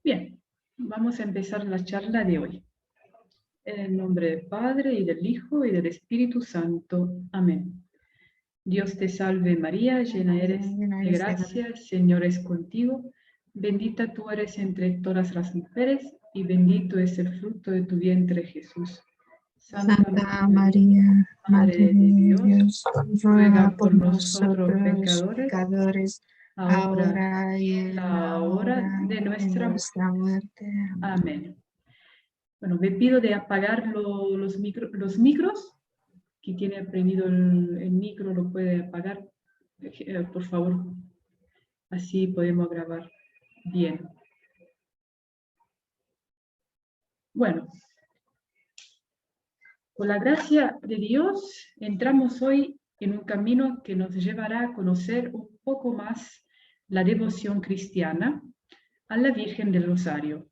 Bien, vamos a empezar la charla de hoy. En el nombre del Padre, y del Hijo, y del Espíritu Santo. Amén. Dios te salve María, llena eres de gracia, el Señor es contigo. Bendita tú eres entre todas las mujeres, y bendito es el fruto de tu vientre, Jesús. Santa María, Madre de Dios, ruega por nosotros pecadores, ahora y en la hora de nuestra muerte. Amén. Bueno, me pido de apagar los micros. Quien tiene prendido el micro lo puede apagar, por favor. Así podemos grabar bien. Bueno, con la gracia de Dios entramos hoy en un camino que nos llevará a conocer un poco más la devoción cristiana a la Virgen del Rosario.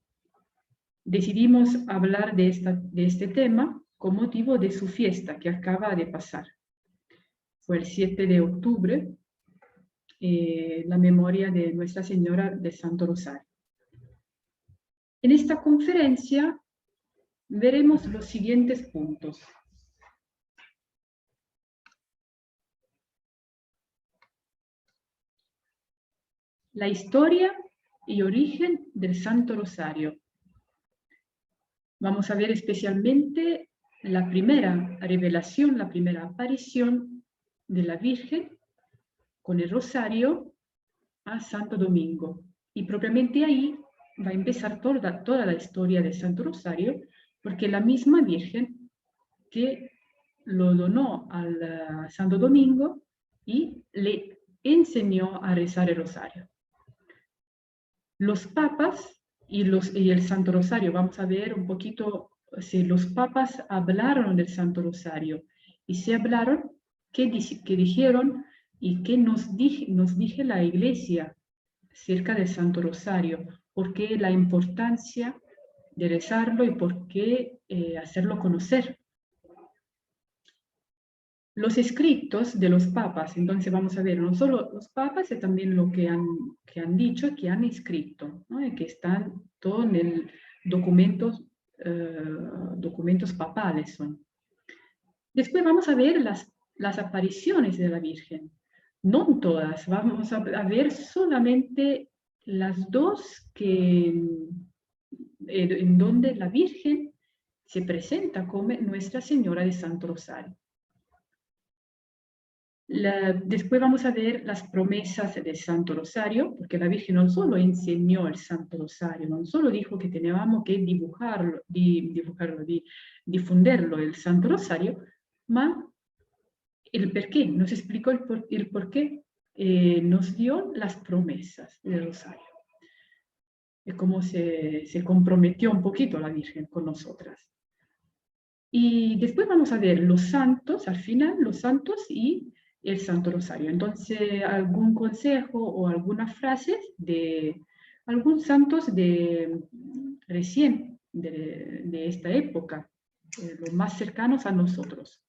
Decidimos hablar de este tema con motivo de su fiesta que acaba de pasar. Fue el 7 de octubre, la memoria de Nuestra Señora del Santo Rosario. En esta conferencia veremos los siguientes puntos. La historia y origen del Santo Rosario. Vamos a ver especialmente la primera revelación, la primera aparición de la Virgen con el Rosario a Santo Domingo. Y propiamente ahí va a empezar toda la historia del Santo Rosario, porque la misma Virgen que lo donó al Santo Domingo y le enseñó a rezar el Rosario. Los papas y el Santo Rosario, vamos a ver un poquito si los papas hablaron del Santo Rosario y si hablaron, qué dijeron y qué nos dije la Iglesia cerca del Santo Rosario, por qué la importancia de rezarlo y por qué hacerlo conocer. Los escritos de los papas, entonces vamos a ver no solo los papas, sino también lo que han dicho, que han escrito, ¿no? Y que están todos en documentos papales. Son. Después vamos a ver las apariciones de la Virgen. No todas, vamos a ver solamente las dos en donde la Virgen se presenta como Nuestra Señora de Santo Rosario. Después vamos a ver las promesas del Santo Rosario, porque la Virgen no solo enseñó el Santo Rosario, no solo dijo que teníamos que difundirlo el Santo Rosario, ma el porqué, nos explicó el porqué, nos dio las promesas del Rosario. Es como se comprometió un poquito la Virgen con nosotras. Y después vamos a ver los santos, al final, los santos y el Santo Rosario. Entonces, algún consejo o algunas frases de algunos santos recién de esta época, los más cercanos a nosotros.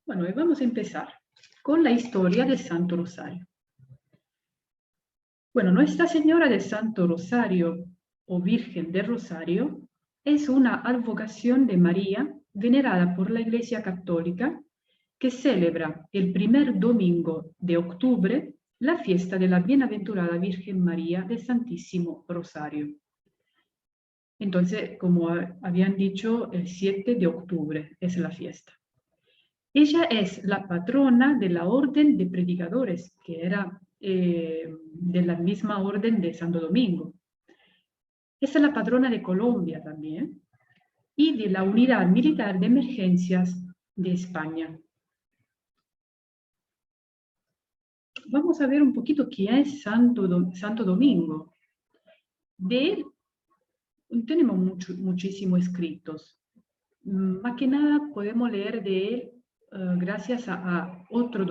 Bueno, y vamos a empezar con la historia del Santo Rosario. Bueno, Nuestra Señora del Santo Rosario, o Virgen del Rosario, es una advocación de María venerada por la Iglesia Católica que celebra el primer domingo de octubre la fiesta de la Bienaventurada Virgen María del Santísimo Rosario. Entonces, como habían dicho, el 7 de octubre es la fiesta. Ella es la patrona de la Orden de Predicadores, que era de la misma orden de Santo Domingo. Es la patrona de Colombia también y de la Unidad Militar de Emergencias de España. Vamos a ver un poquito quién es Santo Domingo. De él tenemos muchísimos escritos. Más que nada podemos leer de él gracias a otro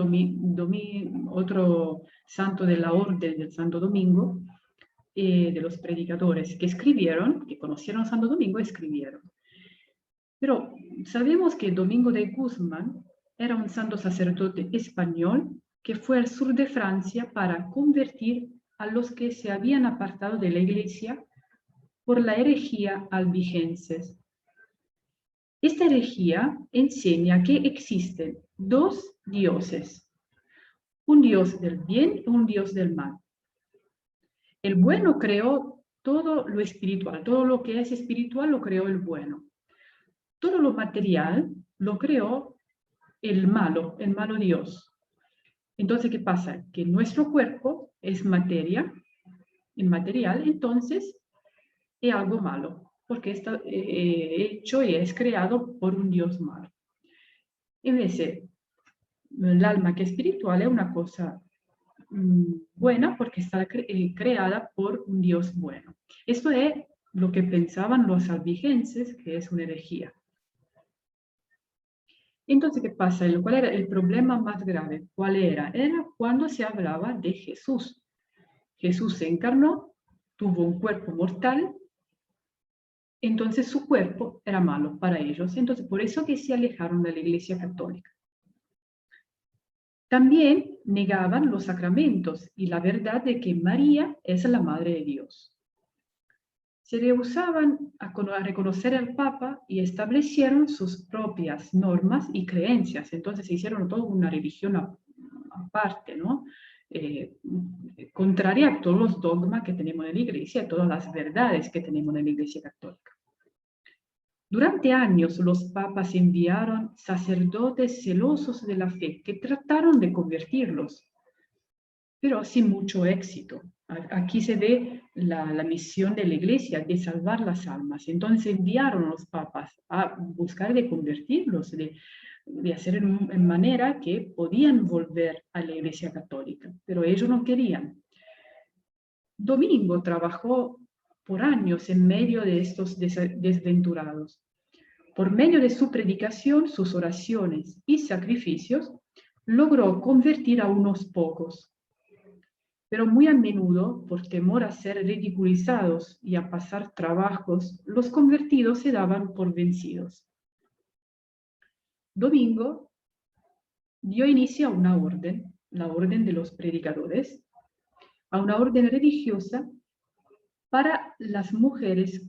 santo de la Orden del Santo Domingo, de los predicadores que escribieron, que conocieron Santo Domingo, escribieron. Pero sabemos que Domingo de Guzmán era un santo sacerdote español que fue al sur de Francia para convertir a los que se habían apartado de la Iglesia por la herejía albigenses. Esta herejía enseña que existen dos dioses, un dios del bien y un dios del mal. El bueno creó todo lo espiritual, todo lo que es espiritual lo creó el bueno. Todo lo material lo creó el malo Dios. Entonces, ¿qué pasa? Que nuestro cuerpo es materia, inmaterial, entonces es algo malo, porque está hecho y es creado por un Dios malo. Invece, el alma que es espiritual es una cosa buena porque está creada por un Dios bueno. Esto es lo que pensaban los albigenses, que es una herejía. Entonces, ¿qué pasa? ¿Cuál era el problema más grave? ¿Cuál era? Era cuando se hablaba de Jesús. Jesús se encarnó, tuvo un cuerpo mortal, entonces su cuerpo era malo para ellos. Entonces, por eso que se alejaron de la Iglesia Católica. También negaban los sacramentos y la verdad de que María es la Madre de Dios. Se rehusaban a reconocer al Papa y establecieron sus propias normas y creencias. Entonces se hicieron toda una religión aparte, ¿no? Contraria a todos los dogmas que tenemos en la Iglesia, a todas las verdades que tenemos en la Iglesia Católica. Durante años los papas enviaron sacerdotes celosos de la fe que trataron de convertirlos, pero sin mucho éxito. Aquí se ve la misión de la Iglesia de salvar las almas. Entonces enviaron a los papas a buscar de convertirlos, de hacer en manera que podían volver a la Iglesia Católica, pero ellos no querían. Domingo trabajó por años en medio de estos desventurados. Por medio de su predicación, sus oraciones y sacrificios, logró convertir a unos pocos. Pero muy a menudo, por temor a ser ridiculizados y a pasar trabajos, los convertidos se daban por vencidos. Domingo dio inicio a una orden, la orden de los predicadores, a una orden religiosa para las mujeres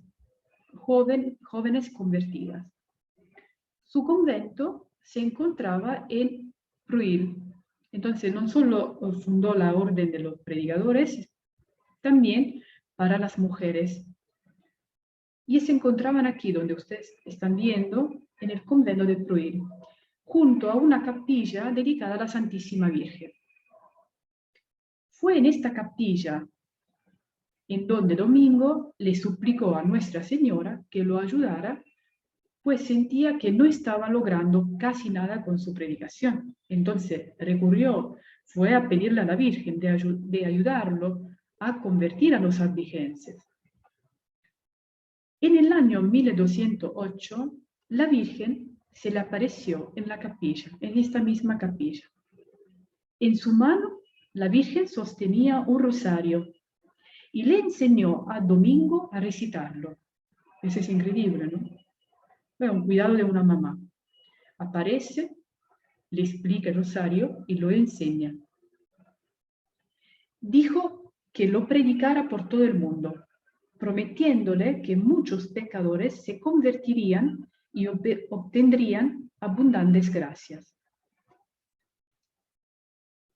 jóvenes convertidas. Su convento se encontraba en Pruil. Entonces, no solo fundó la orden de los predicadores, también para las mujeres. Y se encontraban aquí, donde ustedes están viendo, en el convento de Pruil, junto a una capilla dedicada a la Santísima Virgen. Fue en esta capilla en donde Domingo le suplicó a Nuestra Señora que lo ayudara, pues sentía que no estaba logrando casi nada con su predicación. Entonces fue a pedirle a la Virgen de ayudarlo a convertir a los albigenses. En el año 1208, la Virgen se le apareció en la capilla, en esta misma capilla. En su mano, la Virgen sostenía un rosario y le enseñó a Domingo a recitarlo. Eso es increíble, ¿no? Es un cuidado de una mamá. Aparece, le explica el rosario y lo enseña. Dijo que lo predicara por todo el mundo, prometiéndole que muchos pecadores se convertirían y obtendrían abundantes gracias.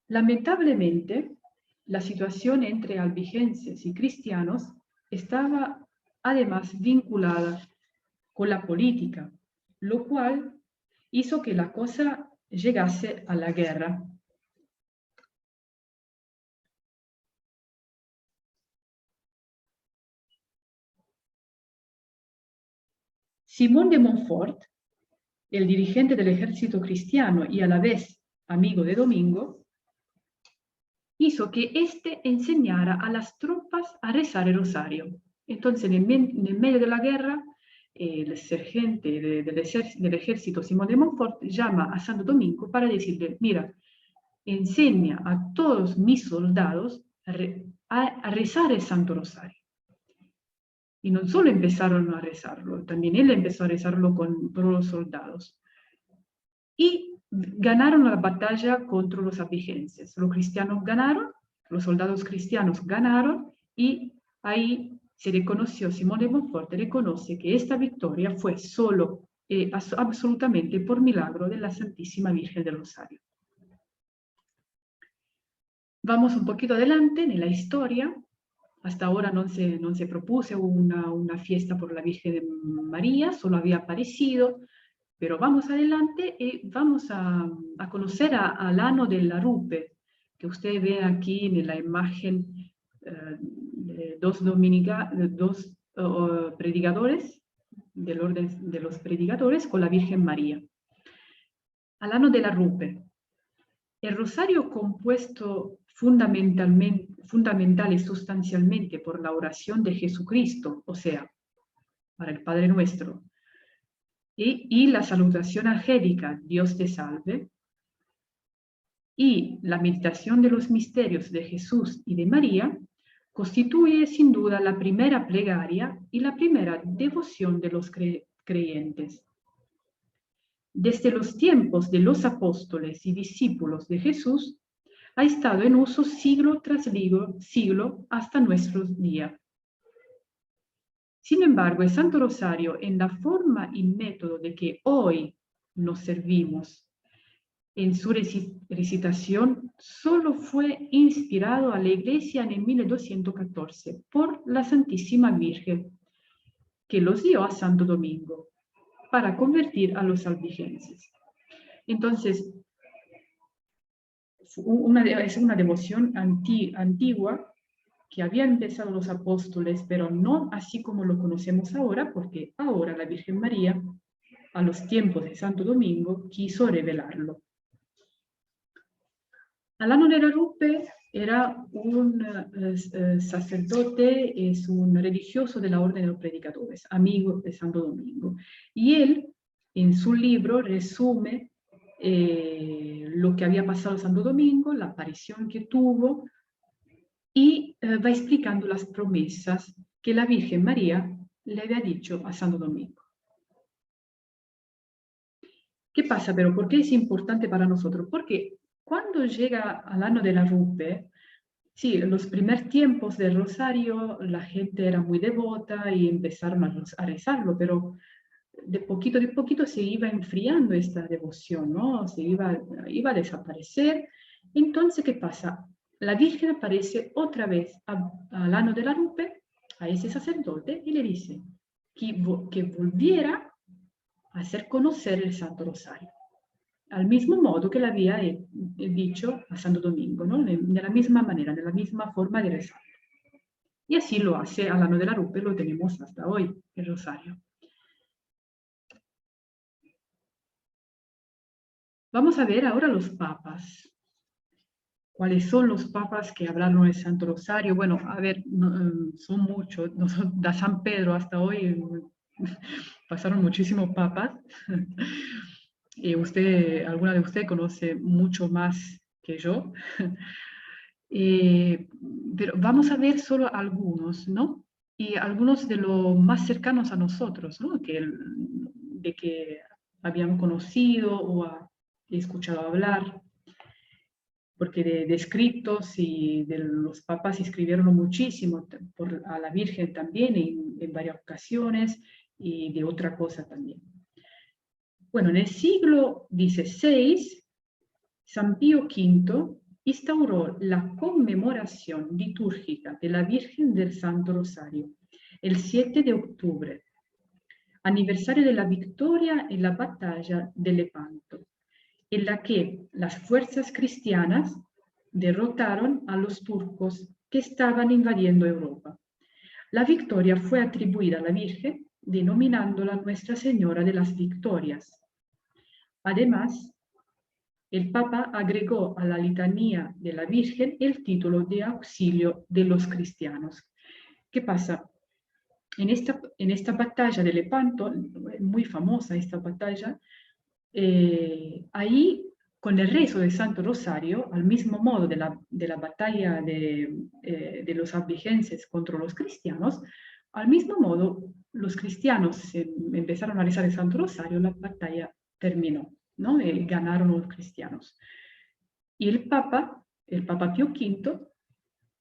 Lamentablemente, la situación entre albigenses y cristianos estaba además vinculada con la política, lo cual hizo que la cosa llegase a la guerra. Simón de Montfort, el dirigente del ejército cristiano y a la vez amigo de Domingo, hizo que éste enseñara a las tropas a rezar el rosario. Entonces, en el medio de la guerra, el sergente del ejército Simón de Montfort llama a Santo Domingo para decirle: mira, enseña a todos mis soldados a rezar el Santo Rosario. Y no solo empezaron a rezarlo, también él empezó a rezarlo con todos los soldados. Y ganaron la batalla contra los albigenses. Los cristianos ganaron los soldados cristianos ganaron y ahí se reconoció, Simón de Montfort reconoce que esta victoria fue solo, absolutamente por milagro de la Santísima Virgen del Rosario. Vamos un poquito adelante en la historia. Hasta ahora no se propuso una fiesta por la Virgen de María, solo había aparecido, pero vamos adelante y vamos a conocer al Ano della Rupe, que usted ve aquí en la imagen de dos predicadores, del orden de los predicadores, con la Virgen María. Al Ano della Rupe. El rosario compuesto fundamental y sustancialmente por la oración de Jesucristo, o sea, para el Padre Nuestro, y la salutación angélica, Dios te salve, y la meditación de los misterios de Jesús y de María, constituye sin duda la primera plegaria y la primera devoción de los creyentes. Desde los tiempos de los apóstoles y discípulos de Jesús, ha estado en uso siglo tras siglo hasta nuestros días. Sin embargo, el Santo Rosario, en la forma y método de que hoy nos servimos, en su recitación, solo fue inspirado a la Iglesia en 1214 por la Santísima Virgen, que los dio a Santo Domingo para convertir a los albigenses. Entonces, es una devoción antigua que habían empezado los apóstoles, pero no así como lo conocemos ahora, porque ahora la Virgen María, a los tiempos de Santo Domingo, quiso revelarlo. Alano della Rupe era un sacerdote, es un religioso de la Orden de los Predicadores, amigo de Santo Domingo. Y él, en su libro, resume lo que había pasado a Santo Domingo, la aparición que tuvo, y va explicando las promesas que la Virgen María le había dicho a Santo Domingo. ¿Qué pasa, pero? ¿Por qué es importante para nosotros? Porque cuando llega al Ano della Rupe, sí, en los primeros tiempos del Rosario la gente era muy devota y empezaron a rezarlo, pero de poquito se iba enfriando esta devoción, ¿no? Se iba a desaparecer. Entonces, ¿qué pasa? La Virgen aparece otra vez al Ano della Rupe, a ese sacerdote, y le dice que volviera a hacer conocer el Santo Rosario, al mismo modo que le había dicho a Santo Domingo, ¿no? De la misma manera, de la misma forma de rezar. Y así lo hace al Ano della Rupe, lo tenemos hasta hoy, el Rosario. Vamos a ver ahora los papas. ¿Cuáles son los papas que hablaron del Santo Rosario? Bueno, a ver, son muchos. De San Pedro hasta hoy pasaron muchísimos papas. Y alguna de ustedes conoce mucho más que yo. Pero vamos a ver solo algunos, ¿no? Y algunos de los más cercanos a nosotros, ¿no? De que habíamos conocido o escuchado hablar, porque de escritos y de los papas escribieron muchísimo, a la Virgen también en varias ocasiones y de otra cosa también. Bueno, en el siglo XVI, San Pío V instauró la conmemoración litúrgica de la Virgen del Santo Rosario el 7 de octubre, aniversario de la victoria en la batalla de Lepanto, en la que las fuerzas cristianas derrotaron a los turcos que estaban invadiendo Europa. La victoria fue atribuida a la Virgen, denominándola Nuestra Señora de las Victorias. Además, el Papa agregó a la litanía de la Virgen el título de auxilio de los cristianos. ¿Qué pasa? En esta batalla de Lepanto, muy famosa esta batalla, ahí con el rezo del Santo Rosario, al mismo modo de la batalla de los albigenses contra los cristianos, al mismo modo los cristianos empezaron a rezar el Santo Rosario, la batalla terminó, ¿no? Ganaron los cristianos. Y el Papa Pío V,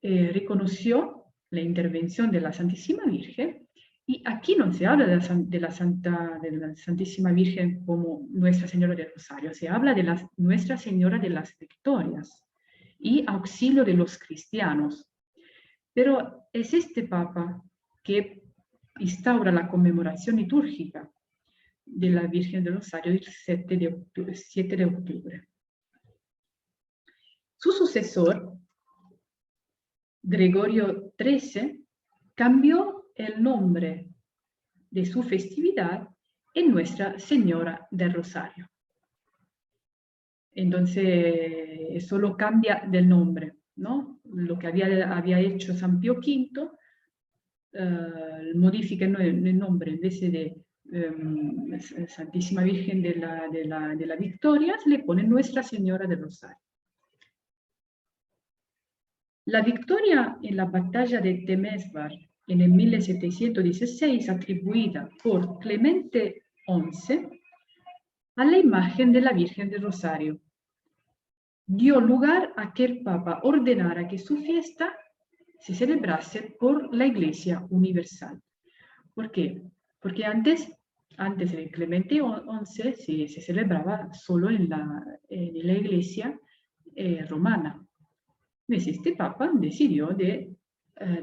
reconoció la intervención de la Santísima Virgen, y aquí no se habla de la Santísima Virgen como Nuestra Señora del Rosario, se habla de Nuestra Señora de las Victorias y auxilio de los cristianos. Pero es este Papa que instaura la conmemoración litúrgica de la Virgen del Rosario el 7 de octubre. Su sucesor, Gregorio XIII, cambió el nombre de su festividad en Nuestra Señora del Rosario. Entonces, solo cambia del nombre, ¿no? Lo que había hecho San Pío V, modifica el nombre, en vez de Santísima Virgen de la Victoria, le pone Nuestra Señora del Rosario. La victoria en la batalla de Temesvar en el 1716, atribuida por Clemente XI a la imagen de la Virgen del Rosario, dio lugar a que el Papa ordenara que su fiesta se celebrase por la Iglesia Universal. ¿Por qué? Porque antes de Clemente XI se celebraba solo en la Iglesia romana. Entonces este Papa decidió de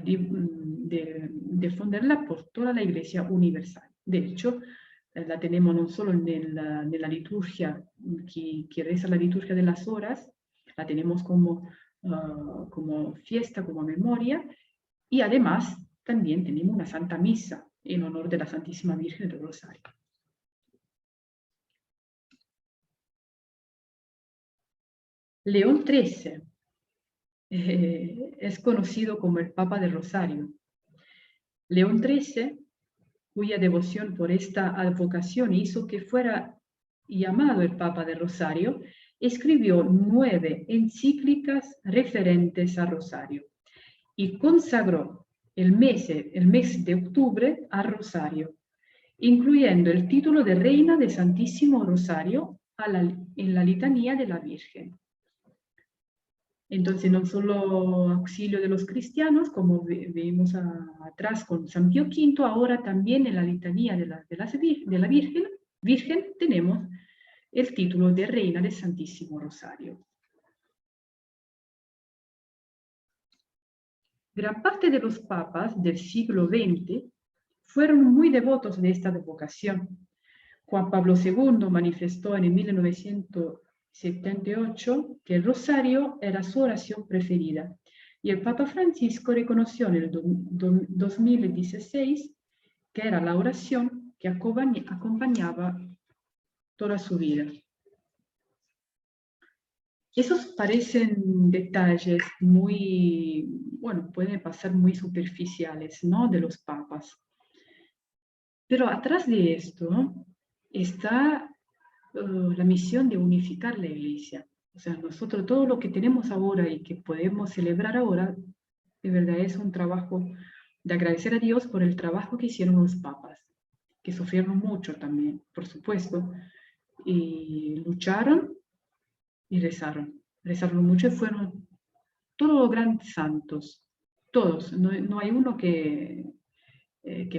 difundirla por toda la Iglesia Universal. De hecho, la tenemos no solo en la liturgia, que reza la liturgia de las horas, la tenemos como fiesta, como memoria, y además también tenemos una Santa Misa en honor de la Santísima Virgen del Rosario. León XIII es conocido como el Papa del Rosario. León XIII, cuya devoción por esta advocación hizo que fuera llamado el Papa del Rosario, escribió 9 encíclicas referentes al Rosario y consagró el mes de octubre al Rosario, incluyendo el título de Reina del Santísimo Rosario en la litanía de la Virgen. Entonces, no solo auxilio de los cristianos, como vimos atrás con San Pío V, ahora también en la litanía de la Virgen tenemos el título de Reina del Santísimo Rosario. Gran parte de los papas del siglo XX fueron muy devotos de esta advocación. Juan Pablo II manifestó en 1978 que el rosario era su oración preferida, y el Papa Francisco reconoció en el 2016 que era la oración que acompañaba toda su vida. Esos parecen detalles muy, bueno, pueden pasar muy superficiales, ¿no?, de los papas. Pero atrás de esto está la misión de unificar la Iglesia. O sea, nosotros todo lo que tenemos ahora y que podemos celebrar ahora, de verdad es un trabajo de agradecer a Dios por el trabajo que hicieron los papas, que sufrieron mucho también, por supuesto, y lucharon y rezaron mucho, y fueron todos los grandes santos, todos, no hay uno que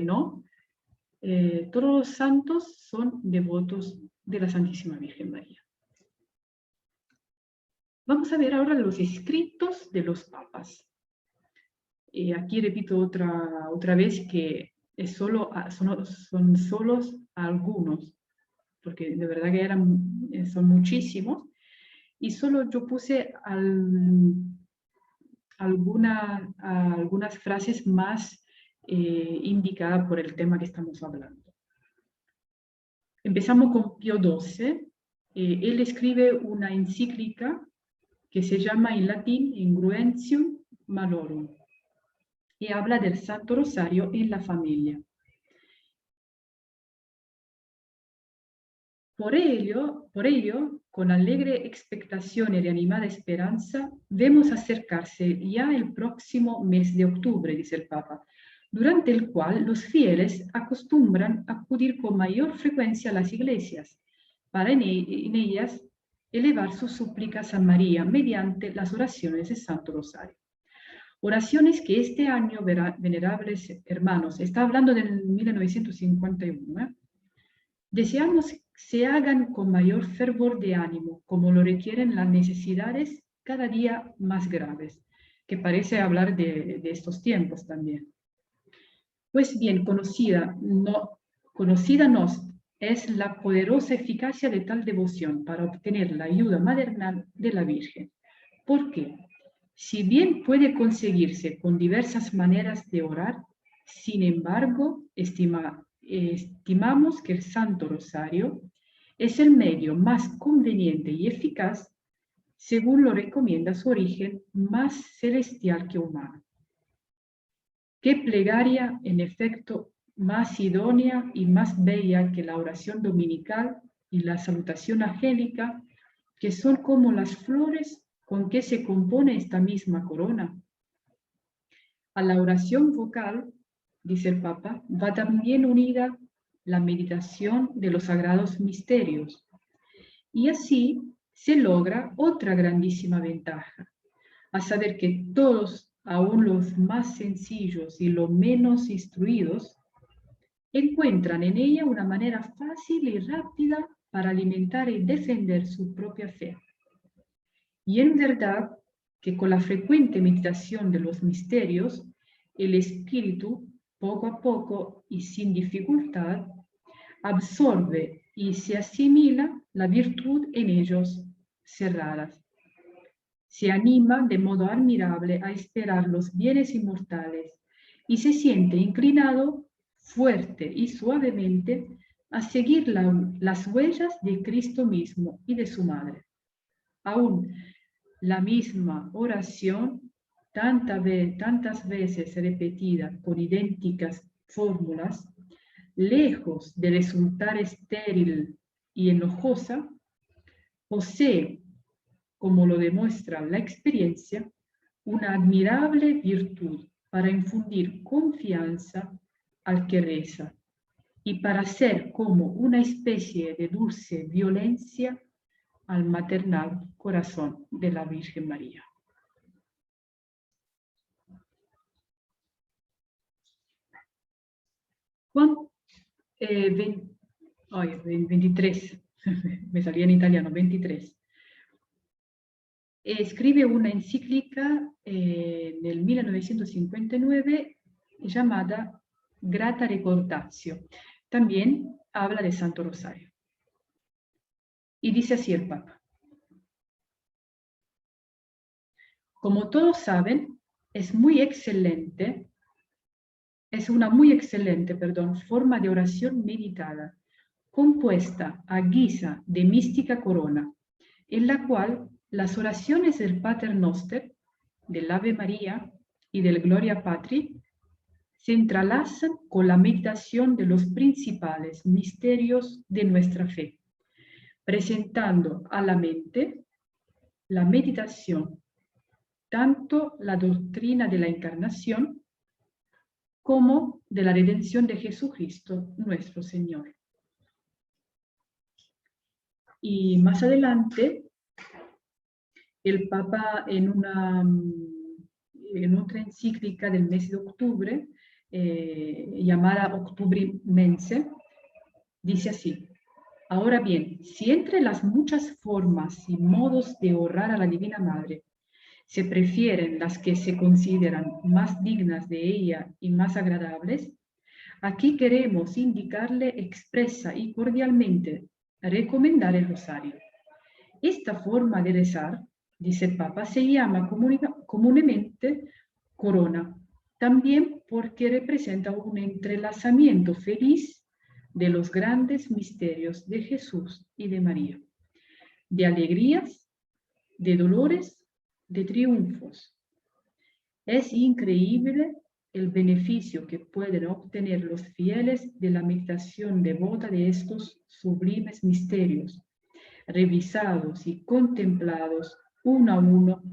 no. Todos los santos son devotos de la Santísima Virgen María. Vamos a ver ahora los escritos de los papas. Aquí repito otra vez que son solos algunos, porque de verdad que son muchísimos, y solo yo puse algunas frases más indicadas por el tema que estamos hablando. Empezamos con Pío XII. Él escribe una encíclica que se llama en latín Ingruentium Malorum, y habla del Santo Rosario en la familia. Por ello, con alegre expectación y reanimada esperanza, vemos acercarse ya el próximo mes de octubre, dice el Papa, durante el cual los fieles acostumbran acudir con mayor frecuencia a las iglesias, para en ellas elevar sus súplicas a María mediante las oraciones del Santo Rosario. Oraciones que este año, venerables hermanos, está hablando del 1951, deseamos se hagan con mayor fervor de ánimo, como lo requieren las necesidades cada día más graves, que parece hablar de estos tiempos también. Pues bien, conocida nos es la poderosa eficacia de tal devoción para obtener la ayuda maternal de la Virgen. ¿Por qué? Si bien puede conseguirse con diversas maneras de orar, sin embargo, estimamos que el Santo Rosario es el medio más conveniente y eficaz, según lo recomienda su origen más celestial que humano. ¿Qué plegaria, en efecto, más idónea y más bella que la oración dominical y la salutación angélica, que son como las flores con que se compone esta misma corona? A la oración vocal, dice el Papa, va también unida la meditación de los sagrados misterios. Y así se logra otra grandísima ventaja, a saber que todos, aun los más sencillos y los menos instruidos, encuentran en ella una manera fácil y rápida para alimentar y defender su propia fe. Y en verdad que con la frecuente meditación de los misterios, el espíritu, poco a poco y sin dificultad, absorbe y se asimila la virtud en ellos cerradas. Se anima de modo admirable a esperar los bienes inmortales y se siente inclinado fuerte y suavemente a seguir las huellas de Cristo mismo y de su Madre. Aún la misma oración, tantas veces repetida con idénticas fórmulas, lejos de resultar estéril y enojosa, posee, como lo demuestra la experiencia, una admirable virtud para infundir confianza al que reza y para ser como una especie de dulce violencia al maternal corazón de la Virgen María. Juan 23, me salía en italiano, 23. Escribe una encíclica nel 1959 llamada Grata Recordatio. También habla de Santo Rosario. Y dice así el Papa: como todos saben, es una muy excelente, forma de oración meditada, compuesta a guisa de mística corona, en la cual las oraciones del Pater Noster, del Ave María y del Gloria Patri se entrelazan con la meditación de los principales misterios de nuestra fe, presentando a la mente la meditación, tanto la doctrina de la encarnación como de la redención de Jesucristo, nuestro Señor. Y más adelante, el Papa en otra encíclica del mes de octubre, llamada Octubri Mense, dice así: ahora bien, si entre las muchas formas y modos de orar a la Divina Madre se prefieren las que se consideran más dignas de ella y más agradables, aquí queremos indicarle expresa y cordialmente recomendar el rosario. Esta forma de rezar, dice el Papa, se llama comúnmente corona, también porque representa un entrelazamiento feliz de los grandes misterios de Jesús y de María, de alegrías, de dolores, de triunfos. Es increíble el beneficio que pueden obtener los fieles de la meditación devota de estos sublimes misterios, revisados y contemplados uno a uno,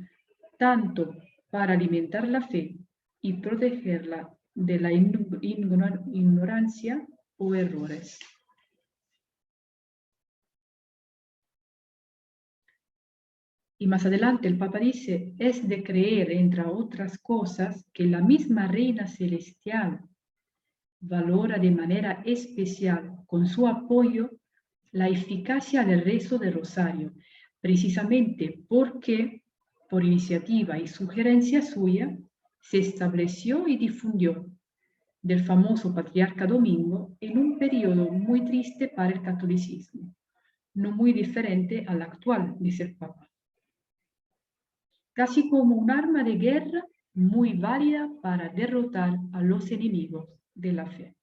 tanto para alimentar la fe y protegerla de la ignorancia o errores. Y más adelante el Papa dice, es de creer, entre otras cosas, que la misma Reina Celestial valora de manera especial, con su apoyo, la eficacia del rezo del rosario, precisamente porque, por iniciativa y sugerencia suya, se estableció y difundió del famoso patriarca Domingo en un periodo muy triste para el catolicismo, no muy diferente al actual, dice el Papa. Casi como un arma de guerra muy válida para derrotar a los enemigos de la fe.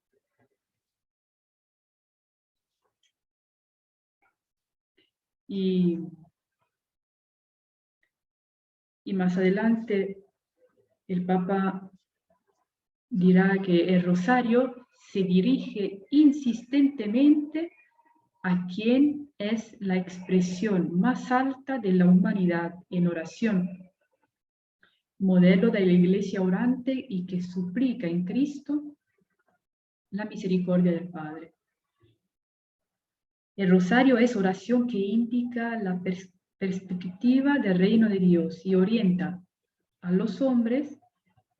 Y más adelante el Papa dirá que el rosario se dirige insistentemente a quien es la expresión más alta de la humanidad en oración, modelo de la Iglesia orante y que suplica en Cristo la misericordia del Padre. El rosario es oración que indica la perspectiva del reino de Dios y orienta a los hombres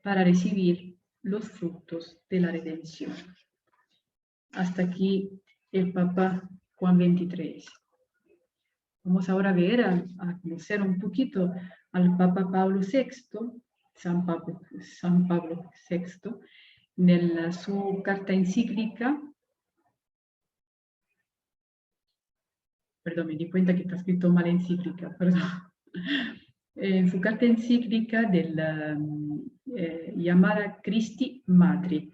para recibir los frutos de la redención. Hasta aquí el Papa Juan XXIII. Vamos ahora a ver, a conocer un poquito al Papa Pablo VI, San Pablo VI, en su carta encíclica. Perdón, me di cuenta que está escrito mal encíclica, perdón. En su carta encíclica llamada Christi Matri,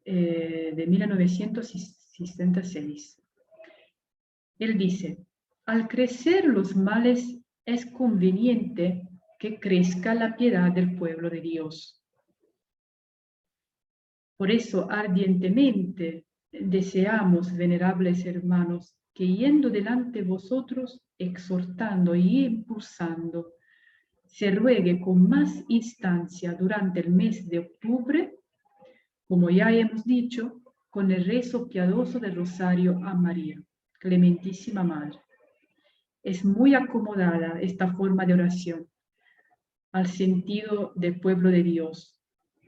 de 1966. Él dice, al crecer los males es conveniente que crezca la piedad del pueblo de Dios. Por eso ardientemente deseamos, venerables hermanos, que yendo delante vosotros, exhortando y impulsando, se ruegue con más instancia durante el mes de octubre, como ya hemos dicho, con el rezo piadoso del Rosario a María, Clementísima Madre. Es muy acomodada esta forma de oración al sentido del pueblo de Dios,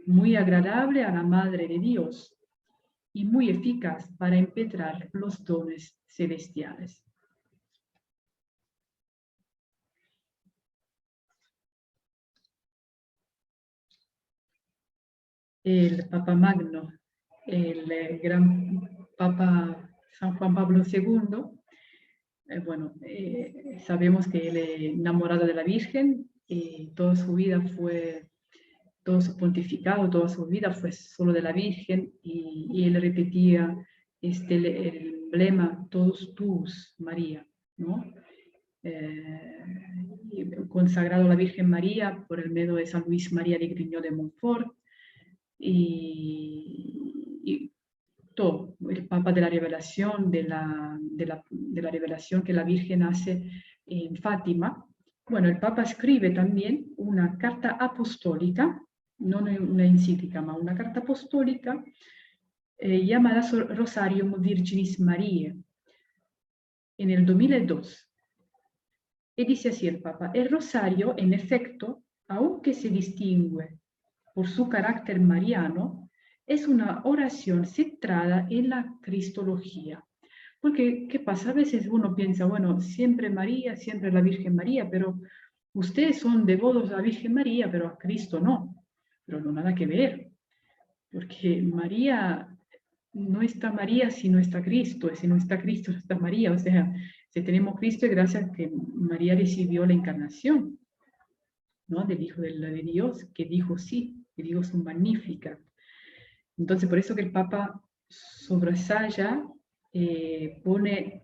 muy agradable a la Madre de Dios y muy eficaz para impetrar los dones celestiales. El Papa Magno, el gran Papa San Juan Pablo II, sabemos que él es enamorado de la Virgen y toda su vida fue, todo su pontificado, toda su vida fue solo de la Virgen y él repetía el emblema, todos tus, María, ¿no? Consagrado a la Virgen María por el medio de San Luis María de Grignion de Montfort y todo, el Papa de la Revelación, de la revelación que la Virgen hace en Fátima. Bueno, el Papa escribe también una carta apostólica, no una encíclica, ma una carta apostólica llamada Rosarium Virginis Mariae, en el 2002. Y dice así el Papa, el rosario, en efecto, aunque se distingue por su carácter mariano, es una oración centrada en la cristología. Porque, ¿qué pasa? A veces uno piensa, bueno, siempre María, siempre la Virgen María, pero ustedes son devotos a la Virgen María, pero a Cristo no. Pero no nada que ver, porque María no está María si no está Cristo, y si no está Cristo no está María. O sea, si tenemos Cristo es gracias a que María recibió la encarnación, ¿no? Del Hijo de Dios, que dijo sí, que dijo su magnífica. Entonces, por eso que el Papa sobresaya, pone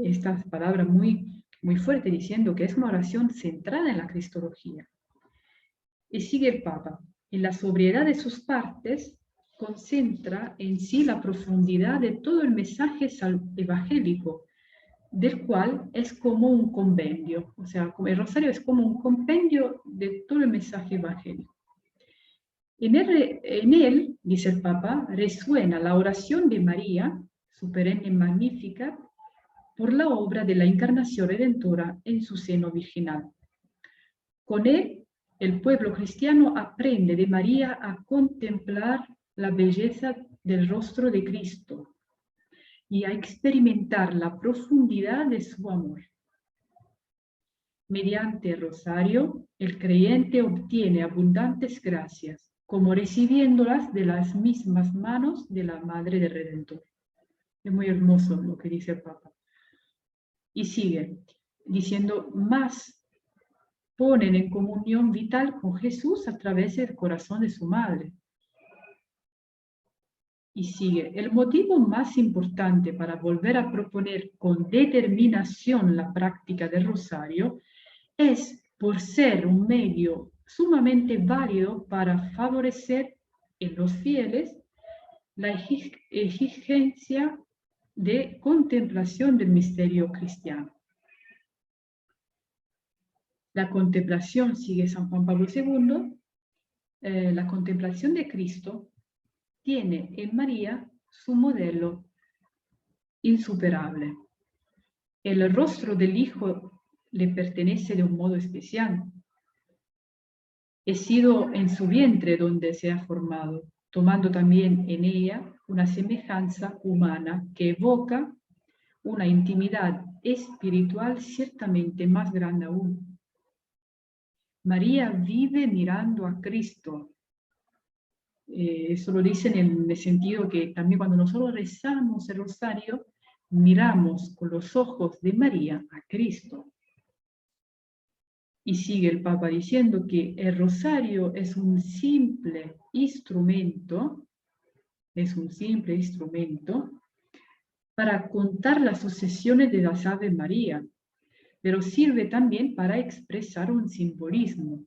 estas palabras muy, muy fuertes, diciendo que es una oración centrada en la cristología. Y sigue el Papa, en la sobriedad de sus partes, concentra en sí la profundidad de todo el mensaje evangélico, del cual es como un compendio. O sea, el rosario es como un compendio de todo el mensaje evangélico. En él, dice el Papa, resuena la oración de María, su perenne magnífica, por la obra de la encarnación redentora en su seno virginal. Con él, el pueblo cristiano aprende de María a contemplar la belleza del rostro de Cristo y a experimentar la profundidad de su amor. Mediante el rosario, el creyente obtiene abundantes gracias, como recibiéndolas de las mismas manos de la Madre del Redentor. Es muy hermoso lo que dice el Papa. Y sigue diciendo, más ponen en comunión vital con Jesús a través del corazón de su Madre. Y sigue, el motivo más importante para volver a proponer con determinación la práctica del rosario es por ser un medio sumamente válido para favorecer en los fieles la exigencia de contemplación del misterio cristiano. La contemplación, sigue San Juan Pablo II, la contemplación de Cristo tiene en María su modelo insuperable. El rostro del Hijo le pertenece de un modo especial. He sido en su vientre donde se ha formado, tomando también en ella una semejanza humana que evoca una intimidad espiritual ciertamente más grande aún. María vive mirando a Cristo. Eso lo dicen en el sentido que también cuando nosotros rezamos el rosario, miramos con los ojos de María a Cristo. Y sigue el Papa diciendo que el rosario es un simple instrumento para contar las sucesiones de las Ave María, pero sirve también para expresar un simbolismo.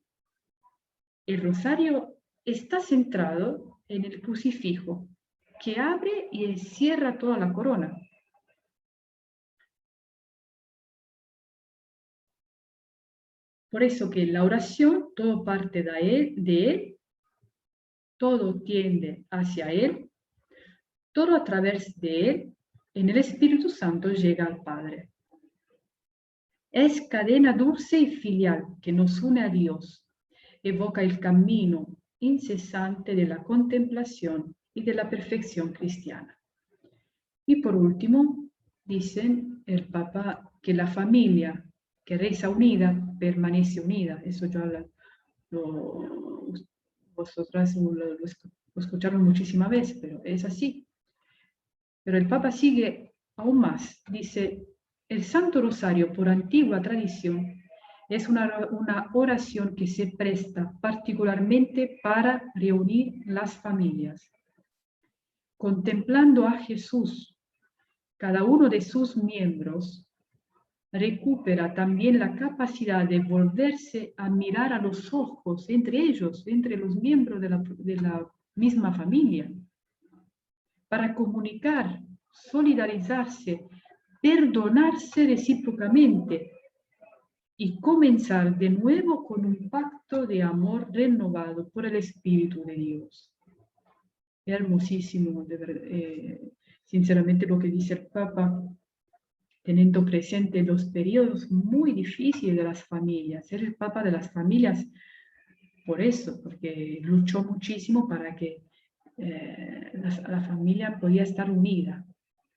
El rosario está centrado en el crucifijo, que abre y cierra toda la corona. Por eso que la oración, todo parte de él, todo tiende hacia él, todo a través de él, en el Espíritu Santo llega al Padre. Es cadena dulce y filial que nos une a Dios, evoca el camino incesante de la contemplación y de la perfección cristiana. Y por último, dicen el Papa que la familia que reza unida permanece unida. Eso ya vosotras lo escucharon muchísimas veces, pero es así. Pero el Papa sigue aún más. Dice, el Santo Rosario, por antigua tradición, es una oración que se presta particularmente para reunir las familias. Contemplando a Jesús, cada uno de sus miembros recupera también la capacidad de volverse a mirar a los ojos entre ellos, entre los miembros de la misma familia, para comunicar, solidarizarse, perdonarse recíprocamente y comenzar de nuevo con un pacto de amor renovado por el Espíritu de Dios. Es hermosísimo, de verdad, sinceramente, lo que dice el Papa, teniendo presente los periodos muy difíciles de las familias. Era el Papa de las familias por eso, porque luchó muchísimo para que la familia podía estar unida.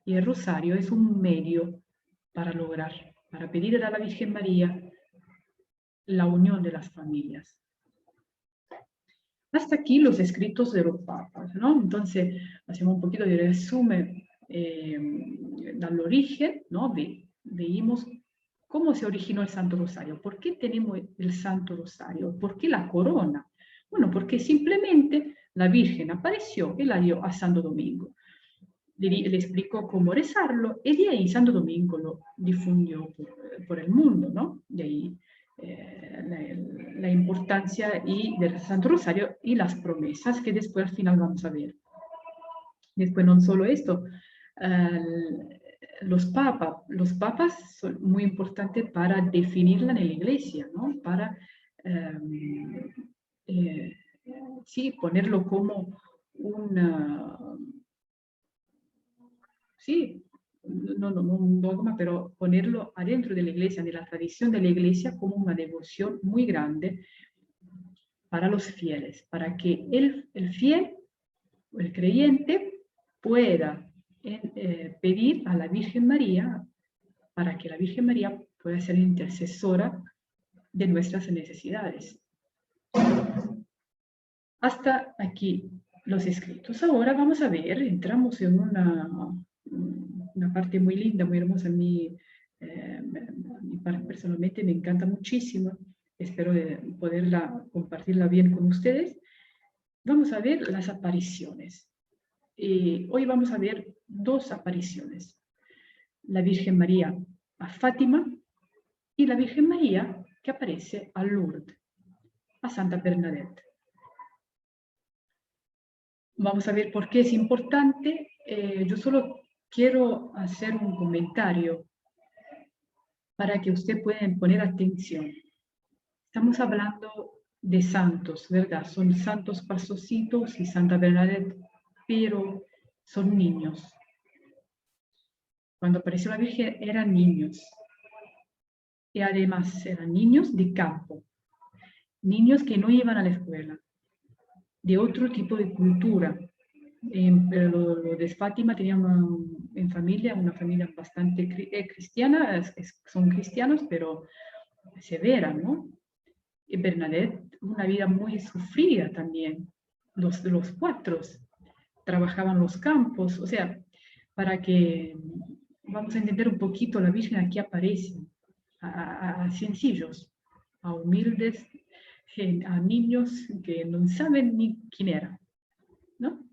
Y el rosario es un medio para lograr, para pedir a la Virgen María la unión de las familias. Hasta aquí los escritos de los papas, ¿no? Entonces, hacemos un poquito de resumen del origen, ¿no? Veíamos cómo se originó el Santo Rosario. ¿Por qué tenemos el Santo Rosario? ¿Por qué la corona? Bueno, porque simplemente la Virgen apareció y la dio a Santo Domingo. Le explicó cómo rezarlo y de ahí Santo Domingo lo difundió por el mundo, ¿no? De ahí la importancia del Santo Rosario y las promesas que después al final vamos a ver. Después no solo esto, los papas son muy importantes para definirla en la iglesia, ¿no? Para sí, ponerlo como no un dogma, pero ponerlo adentro de la iglesia, de la tradición de la iglesia, como una devoción muy grande para los fieles, para que el fiel, el creyente, pueda pedir a la Virgen María, para que la Virgen María pueda ser intercesora de nuestras necesidades. Hasta aquí los escritos. Ahora vamos a ver, entramos en una parte muy linda, muy hermosa. A mí personalmente me encanta muchísimo. Espero compartirla bien con ustedes. Vamos a ver las apariciones. Hoy vamos a ver dos apariciones. La Virgen María a Fátima y la Virgen María que aparece a Lourdes, a Santa Bernadette. Vamos a ver por qué es importante. Yo solo quiero hacer un comentario para que ustedes puedan poner atención. Estamos hablando de santos, ¿verdad? Son santos Pastorcitos y Santa Bernadette, pero son niños. Cuando apareció la Virgen eran niños. Y además eran niños de campo. Niños que no iban a la escuela. De otro tipo de cultura. Pero lo de Fátima tenía una familia bastante cristiana, son cristianos, pero severa, ¿no? Y Bernadette, una vida muy sufrida también. Los cuatro trabajaban los campos, o sea, para que vamos a entender un poquito, la Virgen aquí aparece a sencillos, a humildes, a niños que no saben ni quién era, ¿no?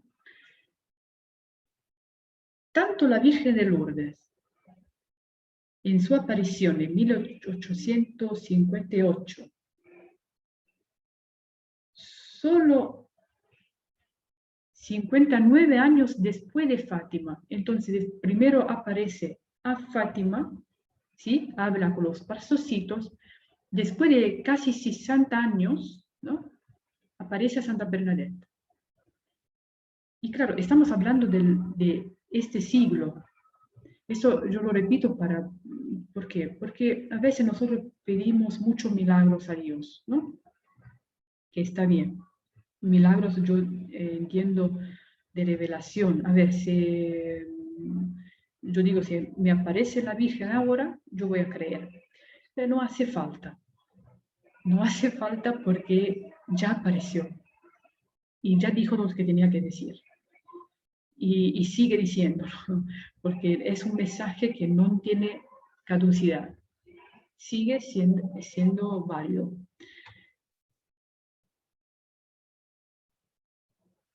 Tanto la Virgen de Lourdes, en su aparición en 1858, solo 59 años después de Fátima. Entonces, primero aparece a Fátima, ¿sí? Habla con los pastorcitos. Después de casi 60 años, ¿no? Aparece a Santa Bernadette. Y claro, estamos hablando de este siglo. Eso yo lo repito ¿por qué? Porque a veces nosotros pedimos muchos milagros a Dios, ¿no? Que está bien. Milagros yo entiendo de revelación. A ver, yo digo, si me aparece la Virgen ahora, yo voy a creer. Pero no hace falta. No hace falta porque ya apareció. Y ya dijo lo que tenía que decir. Y sigue diciéndolo, porque es un mensaje que no tiene caducidad. Sigue siendo válido.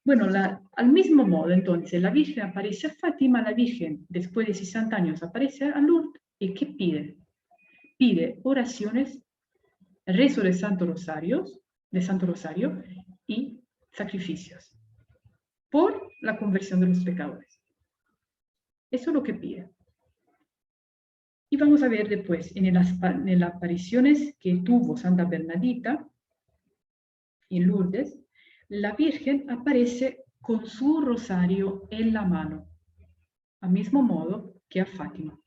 Bueno, al mismo modo, entonces, la Virgen aparece a Fátima, la Virgen, después de 60 años, aparece a Lourdes, ¿y qué pide? Pide oraciones, rezo de Santo Rosario y sacrificios por la conversión de los pecadores. Eso es lo que pide. Y vamos a ver después, en las apariciones que tuvo Santa Bernadita en Lourdes, la Virgen aparece con su rosario en la mano, al mismo modo que a Fátima.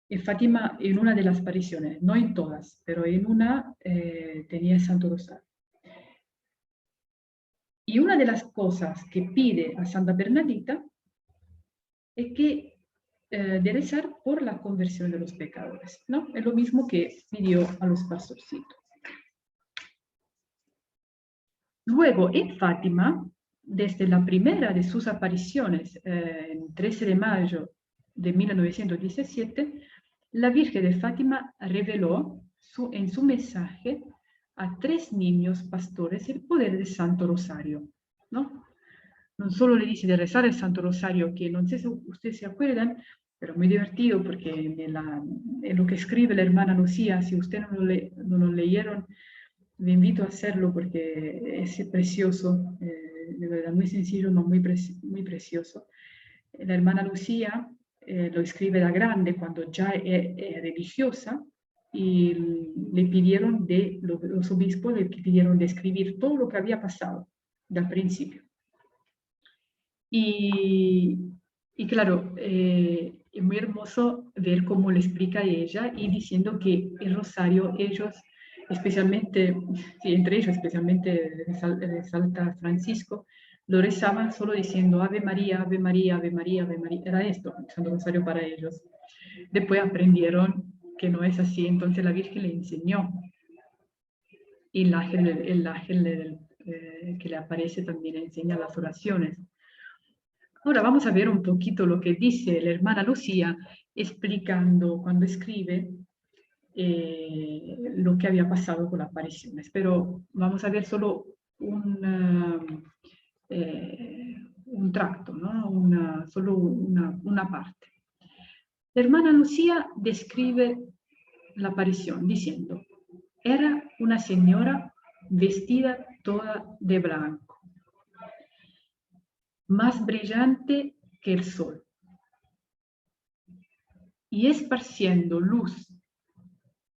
En Fátima, en una de las apariciones, no en todas, pero en una tenía el Santo Rosario. Y una de las cosas que pide a Santa Bernadita es que de rezar por la conversión de los pecadores, ¿no? Es lo mismo que pidió a los pastorcitos. Luego, en Fátima, desde la primera de sus apariciones, el 13 de mayo de 1917, la Virgen de Fátima reveló en su mensaje a 3 niños pastores el poder del Santo Rosario, ¿no? No solo le dice de rezar el Santo Rosario, que no sé si ustedes se acuerdan, pero muy divertido porque en lo que escribe la hermana Lucía, si ustedes no lo leyeron, le invito a hacerlo porque es precioso, de verdad, muy sencillo, no muy precioso. La hermana Lucía lo escribe de grande cuando ya es religiosa y los obispos le pidieron de escribir todo lo que había pasado del principio. Y Y claro, es muy hermoso ver cómo le explica ella y diciendo que el rosario, ellos, especialmente, sí, entre ellos especialmente resalta Francisco, lo rezaban solo diciendo Ave María, Ave María, Ave María, Ave María. Era esto, el Santo Rosario para ellos. Después aprendieron que no es así, entonces la Virgen le enseñó. Y el ángel que le aparece también enseña las oraciones. Ahora vamos a ver un poquito lo que dice la hermana Lucía explicando cuando escribe lo que había pasado con las apariciones. Pero vamos a ver solo un tracto, ¿no? Solo una parte. La hermana Lucía describe la aparición diciendo, era una señora vestida toda de blanco, más brillante que el sol, y esparciendo luz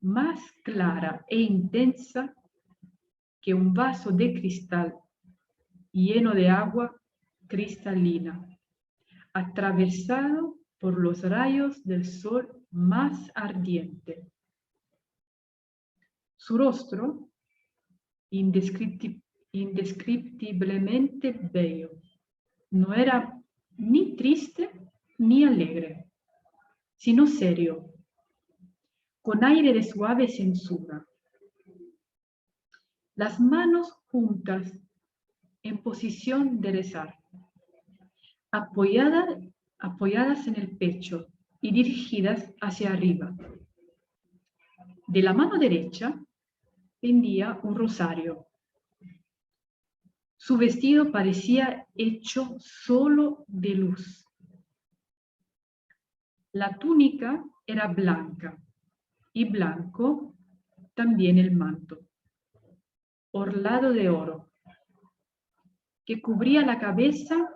más clara e intensa que un vaso de cristal lleno de agua cristalina, atravesado por los rayos del sol más ardiente. Su rostro, indescriptiblemente bello, no era ni triste ni alegre, sino serio, con aire de suave censura. Las manos juntas en posición de rezar, apoyadas en el pecho y dirigidas hacia arriba. De la mano derecha pendía un rosario. Su vestido parecía hecho solo de luz. La túnica era blanca y blanco también el manto, orlado de oro, que cubría la cabeza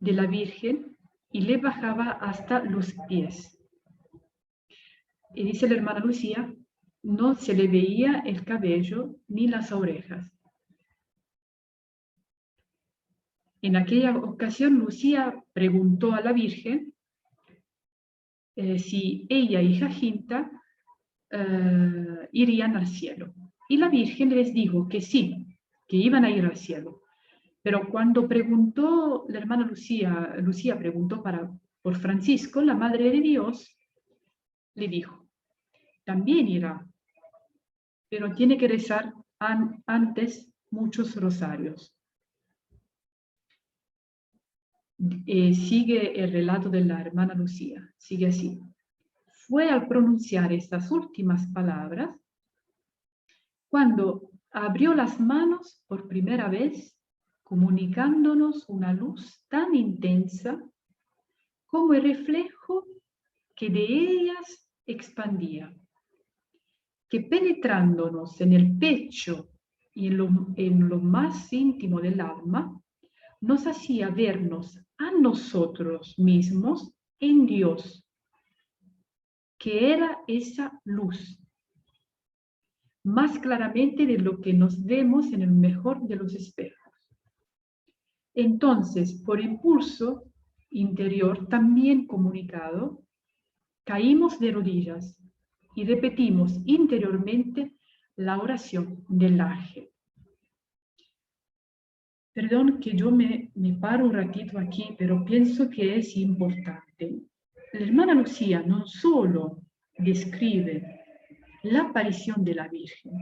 de la Virgen y le bajaba hasta los pies. Y dice la hermana Lucía, no se le veía el cabello ni las orejas. En aquella ocasión, Lucía preguntó a la Virgen si ella y Jacinta irían al cielo. Y la Virgen les dijo que sí, que iban a ir al cielo. Pero cuando preguntó, la hermana Lucía preguntó por Francisco, la Madre de Dios, le dijo, también irá, pero tiene que rezar antes muchos rosarios. Sigue el relato de la hermana Lucía, sigue así. Fue al pronunciar estas últimas palabras cuando abrió las manos por primera vez, comunicándonos una luz tan intensa como el reflejo que de ellas expandía, que penetrándonos en el pecho y en lo más íntimo del alma, nos hacía vernos a nosotros mismos en Dios, que era esa luz, más claramente de lo que nos vemos en el mejor de los espejos. Entonces, por impulso interior también comunicado, caímos de rodillas y repetimos interiormente la oración del ángel. Perdón que yo me paro un ratito aquí, pero pienso que es importante. La hermana Lucía no solo describe la aparición de la Virgen,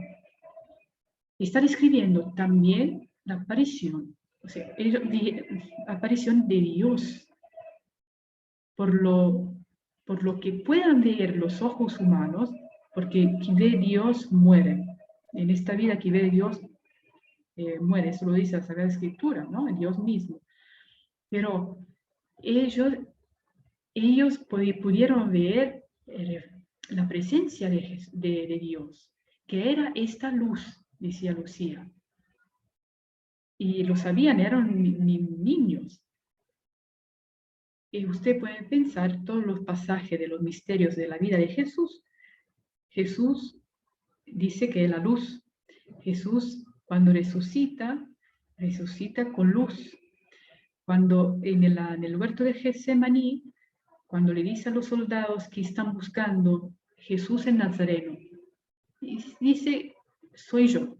está describiendo también la aparición, o sea, la aparición de Dios, por lo que puedan ver los ojos humanos, porque quien ve Dios muere. En esta vida quien ve Dios muere, eso lo dice la Sagrada Escritura, ¿no? Dios mismo. Pero ellos pudieron ver la presencia de Dios, que era esta luz, decía Lucía. Y lo sabían, eran niños. Y usted puede pensar todos los pasajes de los misterios de la vida de Jesús. Jesús dice que es la luz. Jesús, cuando resucita con luz. cuando en el huerto de Getsemaní, cuando le dice a los soldados que están buscando Jesús el Nazareno, y dice, soy yo.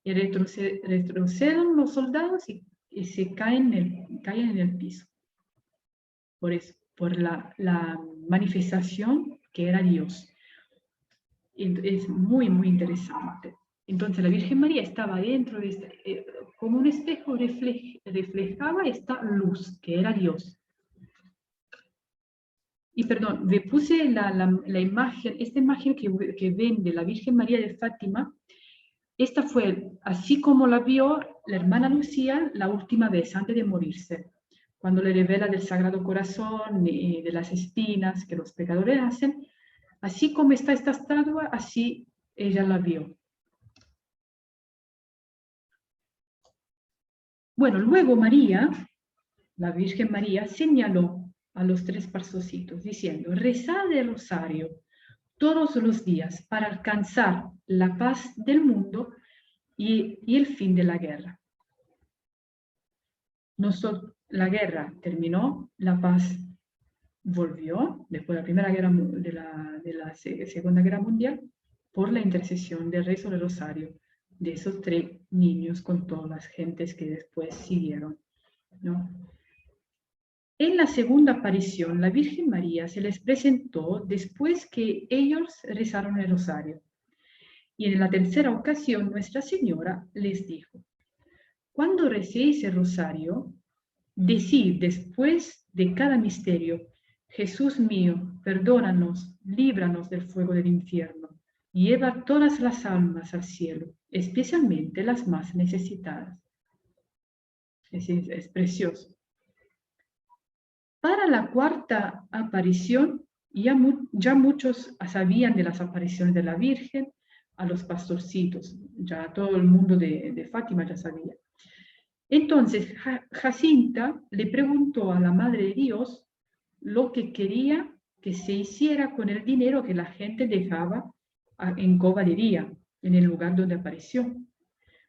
Y retroceden los soldados y se caen en el piso. Por eso, por la manifestación que era Dios. Es muy, muy interesante. Entonces la Virgen María estaba dentro de como un espejo reflejaba esta luz, que era Dios. Y perdón, le puse la imagen, esta imagen que ven de la Virgen María de Fátima. Esta fue, así como la vio la hermana Lucía la última vez, antes de morirse, cuando le revela del Sagrado Corazón y de las espinas que los pecadores hacen. Así como está esta estatua, así ella la vio. Bueno, luego María, la Virgen María, señaló a los 3 pastorcitos diciendo, rezad el rosario todos los días para alcanzar la paz del mundo y el fin de la guerra. La guerra terminó, la paz volvió después de la Primera Guerra, de la Segunda Guerra Mundial, por la intercesión del rezo del rosario de esos 3 niños con todas las gentes que después siguieron, ¿no? En la segunda aparición, la Virgen María se les presentó después que ellos rezaron el rosario. Y en la tercera ocasión, Nuestra Señora les dijo, cuando recéis el rosario, decid después de cada misterio, Jesús mío, perdónanos, líbranos del fuego del infierno, y lleva todas las almas al cielo, especialmente las más necesitadas. Es precioso. Para la cuarta aparición, ya muchos sabían de las apariciones de la Virgen a los pastorcitos, ya todo el mundo de Fátima ya sabía. Entonces Jacinta le preguntó a la Madre de Dios lo que quería que se hiciera con el dinero que la gente dejaba en caballería, en el lugar donde apareció.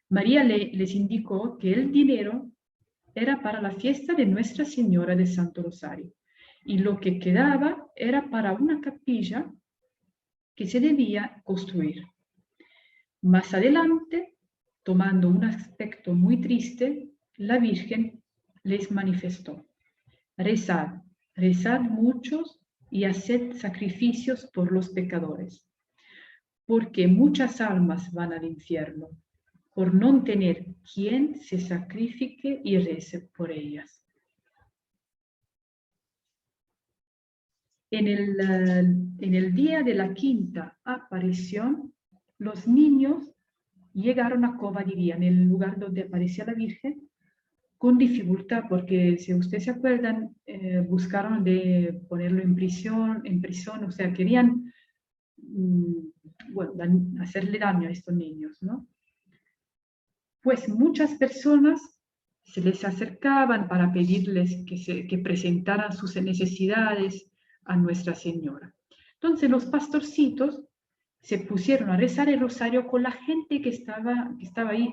María les indicó que el dinero era para la fiesta de Nuestra Señora de Santo Rosario, y lo que quedaba era para una capilla que se debía construir. Más adelante, tomando un aspecto muy triste, la Virgen les manifestó, rezad, rezad muchos y haced sacrificios por los pecadores, porque muchas almas van al infierno, por no tener quien se sacrifique y rece por ellas. En el día de la quinta aparición, los niños llegaron a Covadivia, en el lugar donde aparecía la Virgen, con dificultad, porque si ustedes se acuerdan, buscaron de ponerlo en prisión, o sea, querían bueno, hacerle daño a estos niños, ¿no? Pues muchas personas se les acercaban para pedirles que presentaran sus necesidades a Nuestra Señora. Entonces los pastorcitos se pusieron a rezar el rosario con la gente que estaba ahí.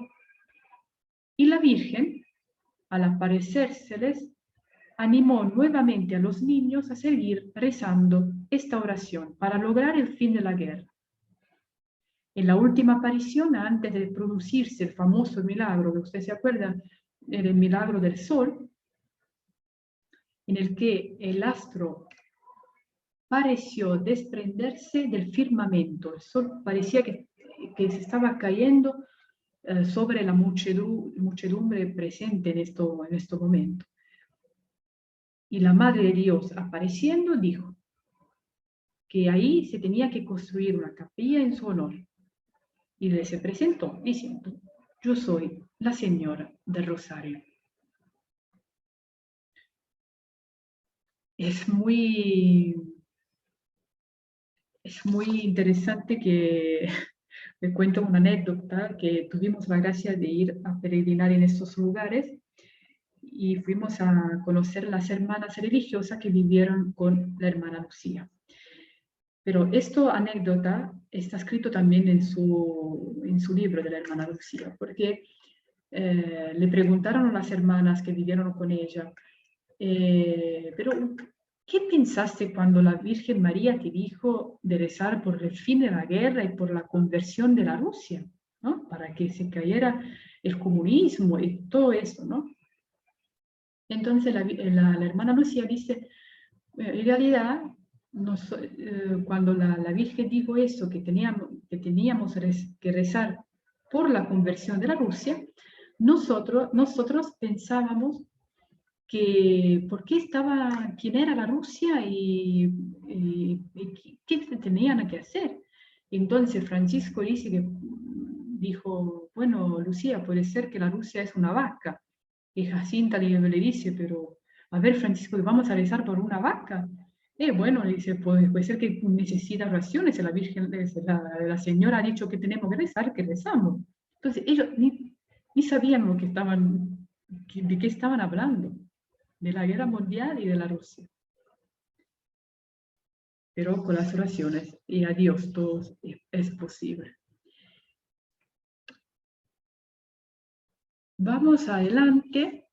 Y la Virgen, al aparecérseles, animó nuevamente a los niños a seguir rezando esta oración para lograr el fin de la guerra. En la última aparición, antes de producirse el famoso milagro, que ustedes se acuerdan, el milagro del sol, en el que el astro pareció desprenderse del firmamento. El sol parecía que se estaba cayendo sobre la muchedumbre presente en este momento. Y la Madre de Dios, apareciendo, dijo que ahí se tenía que construir una capilla en su honor. Y le se presentó diciendo, yo soy la Señora del Rosario. Es muy interesante que me cuento una anécdota, que tuvimos la gracia de ir a peregrinar en estos lugares y fuimos a conocer las hermanas religiosas que vivieron con la hermana Lucía. Pero esta anécdota está escrito también en su libro de la hermana Lucía, porque le preguntaron a las hermanas que vivieron con ella, pero ¿qué pensaste cuando la Virgen María te dijo de rezar por el fin de la guerra y por la conversión de la Rusia, ¿no? Para que se cayera el comunismo y todo eso, ¿no? Entonces la hermana Lucía dice, en realidad, cuando la Virgen dijo eso, que teníamos que rezar por la conversión de la Rusia, nosotros pensábamos que quién era la Rusia y qué tenían que hacer. Entonces Francisco dijo, bueno, Lucía, puede ser que la Rusia es una vaca. Y Jacinta le dice, pero a ver, Francisco, vamos a rezar por una vaca. Bueno, le dice, puede ser que necesita raciones, la Virgen, la Señora ha dicho que tenemos que rezar, que rezamos. Entonces ellos ni sabían de qué estaban hablando, de la guerra mundial y de la Rusia. Pero con las oraciones y a Dios todo es posible. Vamos adelante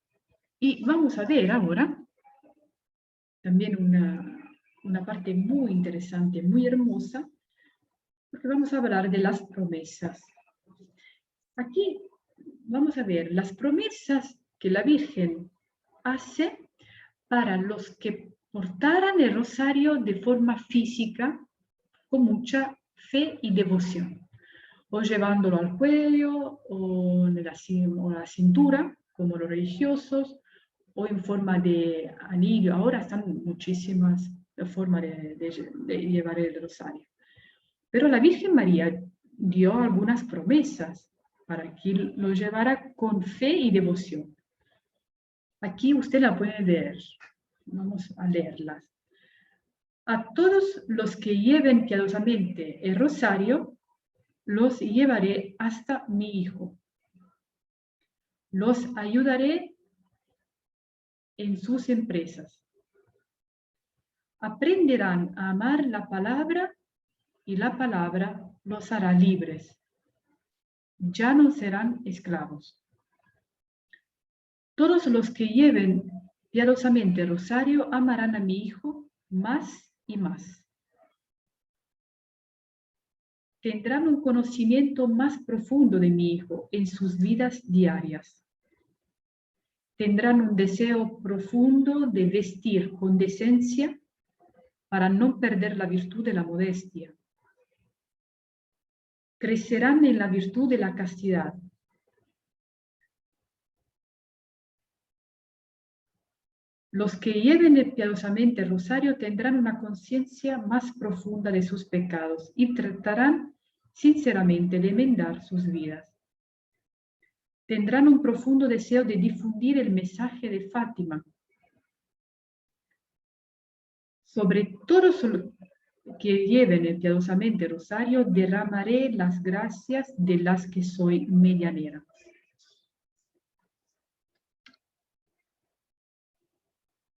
y vamos a ver ahora también una parte muy interesante, muy hermosa, porque vamos a hablar de las promesas. Aquí vamos a ver las promesas que la Virgen hace para los que portaran el rosario de forma física, con mucha fe y devoción, o llevándolo al cuello, o en la cintura, como los religiosos, o en forma de anillo. Ahora están muchísimas formas de llevar el rosario. Pero la Virgen María dio algunas promesas para que lo llevara con fe y devoción. Aquí usted la puede ver. Vamos a leerlas. A todos los que lleven piadosamente el rosario, los llevaré hasta mi Hijo. Los ayudaré en sus empresas. Aprenderán a amar la palabra y la palabra los hará libres. Ya no serán esclavos. Todos los que lleven piadosamente el rosario amarán a mi Hijo más y más. Tendrán un conocimiento más profundo de mi Hijo en sus vidas diarias. Tendrán un deseo profundo de vestir con decencia para no perder la virtud de la modestia. Crecerán en la virtud de la castidad. Los que lleven piadosamente el rosario tendrán una conciencia más profunda de sus pecados y tratarán sinceramente de enmendar sus vidas. Tendrán un profundo deseo de difundir el mensaje de Fátima. Sobre todos los que lleven piadosamente el rosario, derramaré las gracias de las que soy medianera.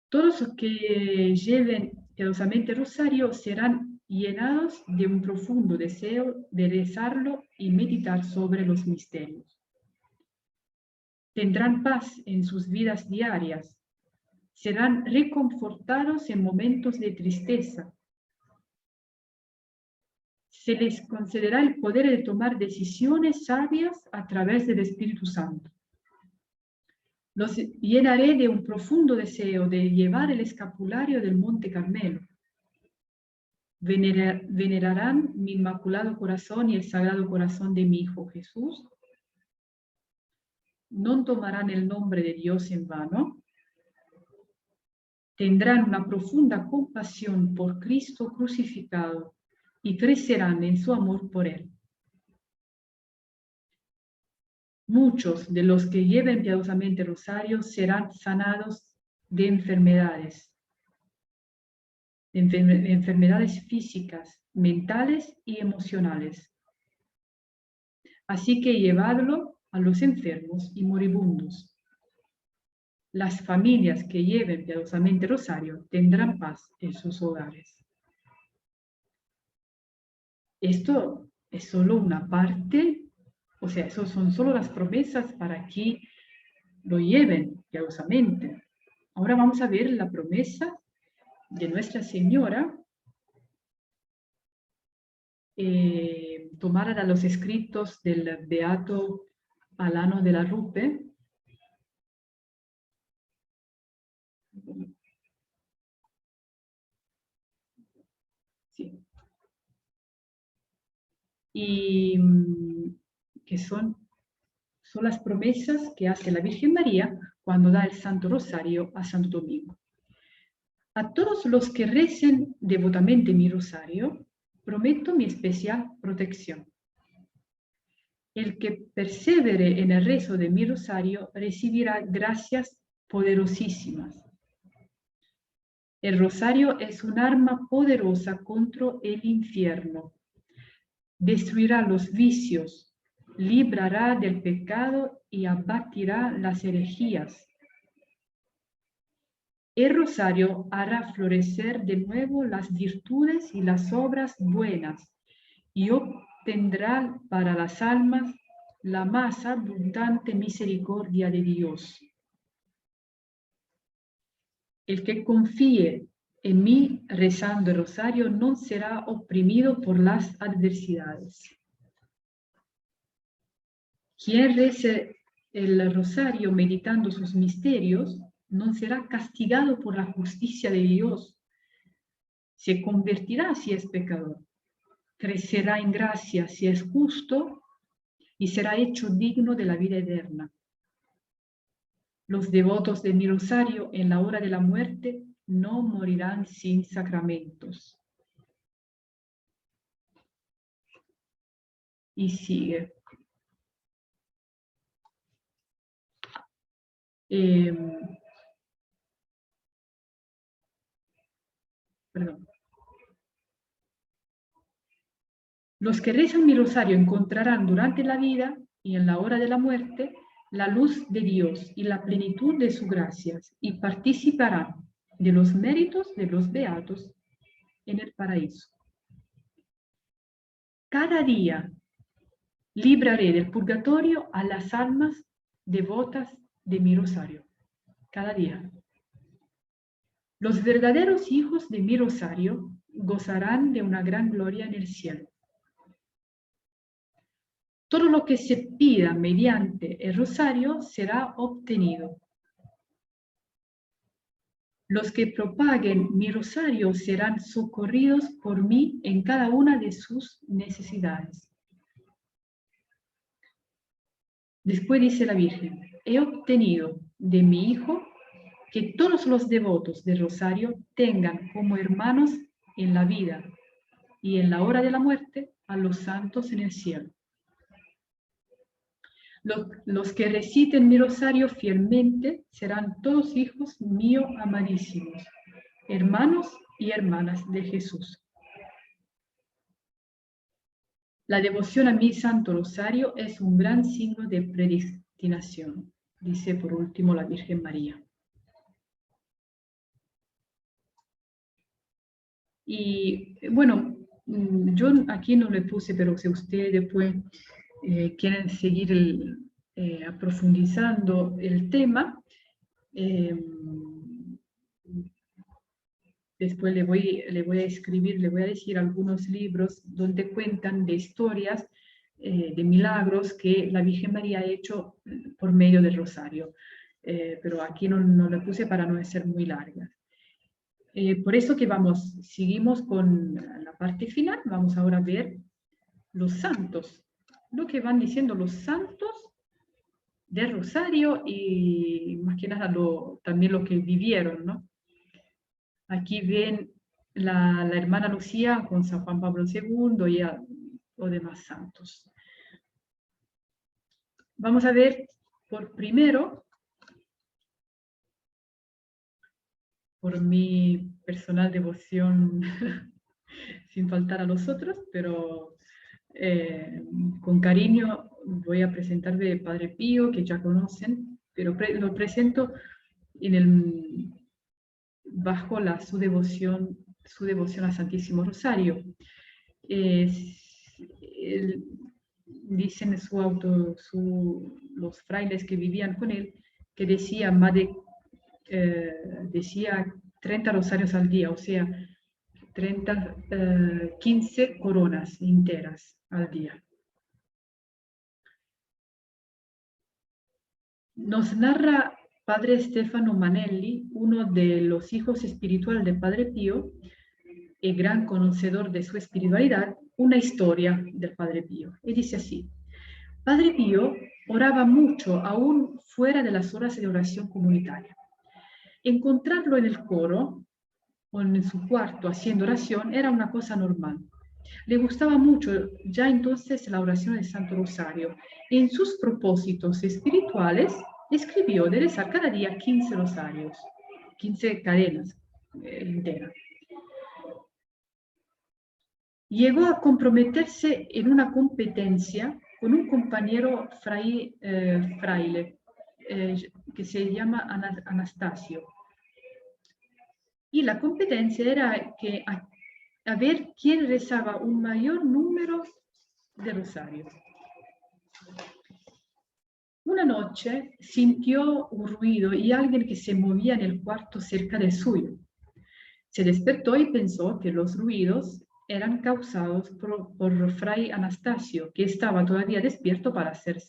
Todos los que lleven piadosamente el rosario serán llenados de un profundo deseo de rezarlo y meditar sobre los misterios. Tendrán paz en sus vidas diarias. Serán reconfortados en momentos de tristeza. Se les concederá el poder de tomar decisiones sabias a través del Espíritu Santo. Los llenaré de un profundo deseo de llevar el escapulario del Monte Carmelo. Venerarán mi inmaculado corazón y el sagrado corazón de mi Hijo Jesús. No tomarán el nombre de Dios en vano. Tendrán una profunda compasión por Cristo crucificado y crecerán en su amor por Él. Muchos de los que lleven piadosamente el rosario serán sanados de enfermedades físicas, mentales y emocionales. Así que llevadlo a los enfermos y moribundos. Las familias que lleven piadosamente el rosario tendrán paz en sus hogares. Esto es solo una parte O sea, eso son solo las promesas para que lo lleven piadosamente. Ahora vamos a ver la promesa de Nuestra Señora, tomada de los escritos del Beato Alano de la Rupe. Sí. Y que son las promesas que hace la Virgen María cuando da el Santo Rosario a Santo Domingo. A todos los que recen devotamente mi rosario, prometo mi especial protección. El que persevere en el rezo de mi rosario recibirá gracias poderosísimas. El rosario es un arma poderosa contra el infierno. Destruirá los vicios, librará del pecado y abatirá las herejías. El rosario hará florecer de nuevo las virtudes y las obras buenas y obtendrá para las almas la más abundante misericordia de Dios. El que confíe en mí rezando el rosario no será oprimido por las adversidades. Quien rece el rosario meditando sus misterios no será castigado por la justicia de Dios. Se convertirá si es pecador, crecerá en gracia si es justo y será hecho digno de la vida eterna. Los devotos de mi rosario en la hora de la muerte no morirán sin sacramentos. Y sigue. Perdón. Los que rezan mi rosario encontrarán durante la vida y en la hora de la muerte la luz de Dios y la plenitud de sus gracias y participarán de los méritos de los beatos en el paraíso. Cada día libraré del purgatorio a las almas devotas de mi rosario. Cada día. Los verdaderos hijos de mi rosario gozarán de una gran gloria en el cielo. Todo lo que se pida mediante el rosario será obtenido. Los que propaguen mi rosario serán socorridos por mí en cada una de sus necesidades. Después dice la Virgen, he obtenido de mi Hijo que todos los devotos del rosario tengan como hermanos en la vida y en la hora de la muerte a los santos en el cielo. Los que reciten mi rosario fielmente serán todos hijos míos amadísimos, hermanos y hermanas de Jesús. La devoción a mi Santo Rosario es un gran signo de predestinación, dice por último la Virgen María. Y bueno, yo aquí no le puse, pero si ustedes después quieren seguir aprofundizando el tema, después le voy a escribir, le voy a decir algunos libros donde cuentan de historias, de milagros que la Virgen María ha hecho por medio del rosario. Pero aquí no le puse para no ser muy larga. Por eso que seguimos con la parte final. Vamos ahora a ver los santos, lo que van diciendo los santos del rosario y más que nada también lo que vivieron, ¿no? Aquí ven la hermana Lucía con San Juan Pablo II y los demás santos. Vamos a ver primero, por mi personal devoción, sin faltar a los otros, pero con cariño voy a presentar de Padre Pío, que ya conocen, pero lo presento bajo su devoción al Santísimo Rosario. dicen los frailes que vivían con él, que decía decía 30 rosarios al día, o sea, 15 coronas enteras al día. Nos narra Padre Stefano Manelli, uno de los hijos espirituales de Padre Pío, y gran conocedor de su espiritualidad, una historia del Padre Pío. Y dice así: Padre Pío oraba mucho, aún fuera de las horas de oración comunitaria. Encontrarlo en el coro o en su cuarto haciendo oración era una cosa normal. Le gustaba mucho ya entonces la oración del Santo Rosario. En sus propósitos espirituales escribió de rezar cada día 15 rosarios, 15 cadenas enteras. Llegó a comprometerse en una competencia con un compañero fraile que se llama Anastasio. Y la competencia era que a ver quién rezaba un mayor número de rosarios. Una noche sintió un ruido y alguien que se movía en el cuarto cerca del suyo. Se despertó y pensó que los ruidos eran causados por Fray Anastasio, que estaba todavía despierto para hacer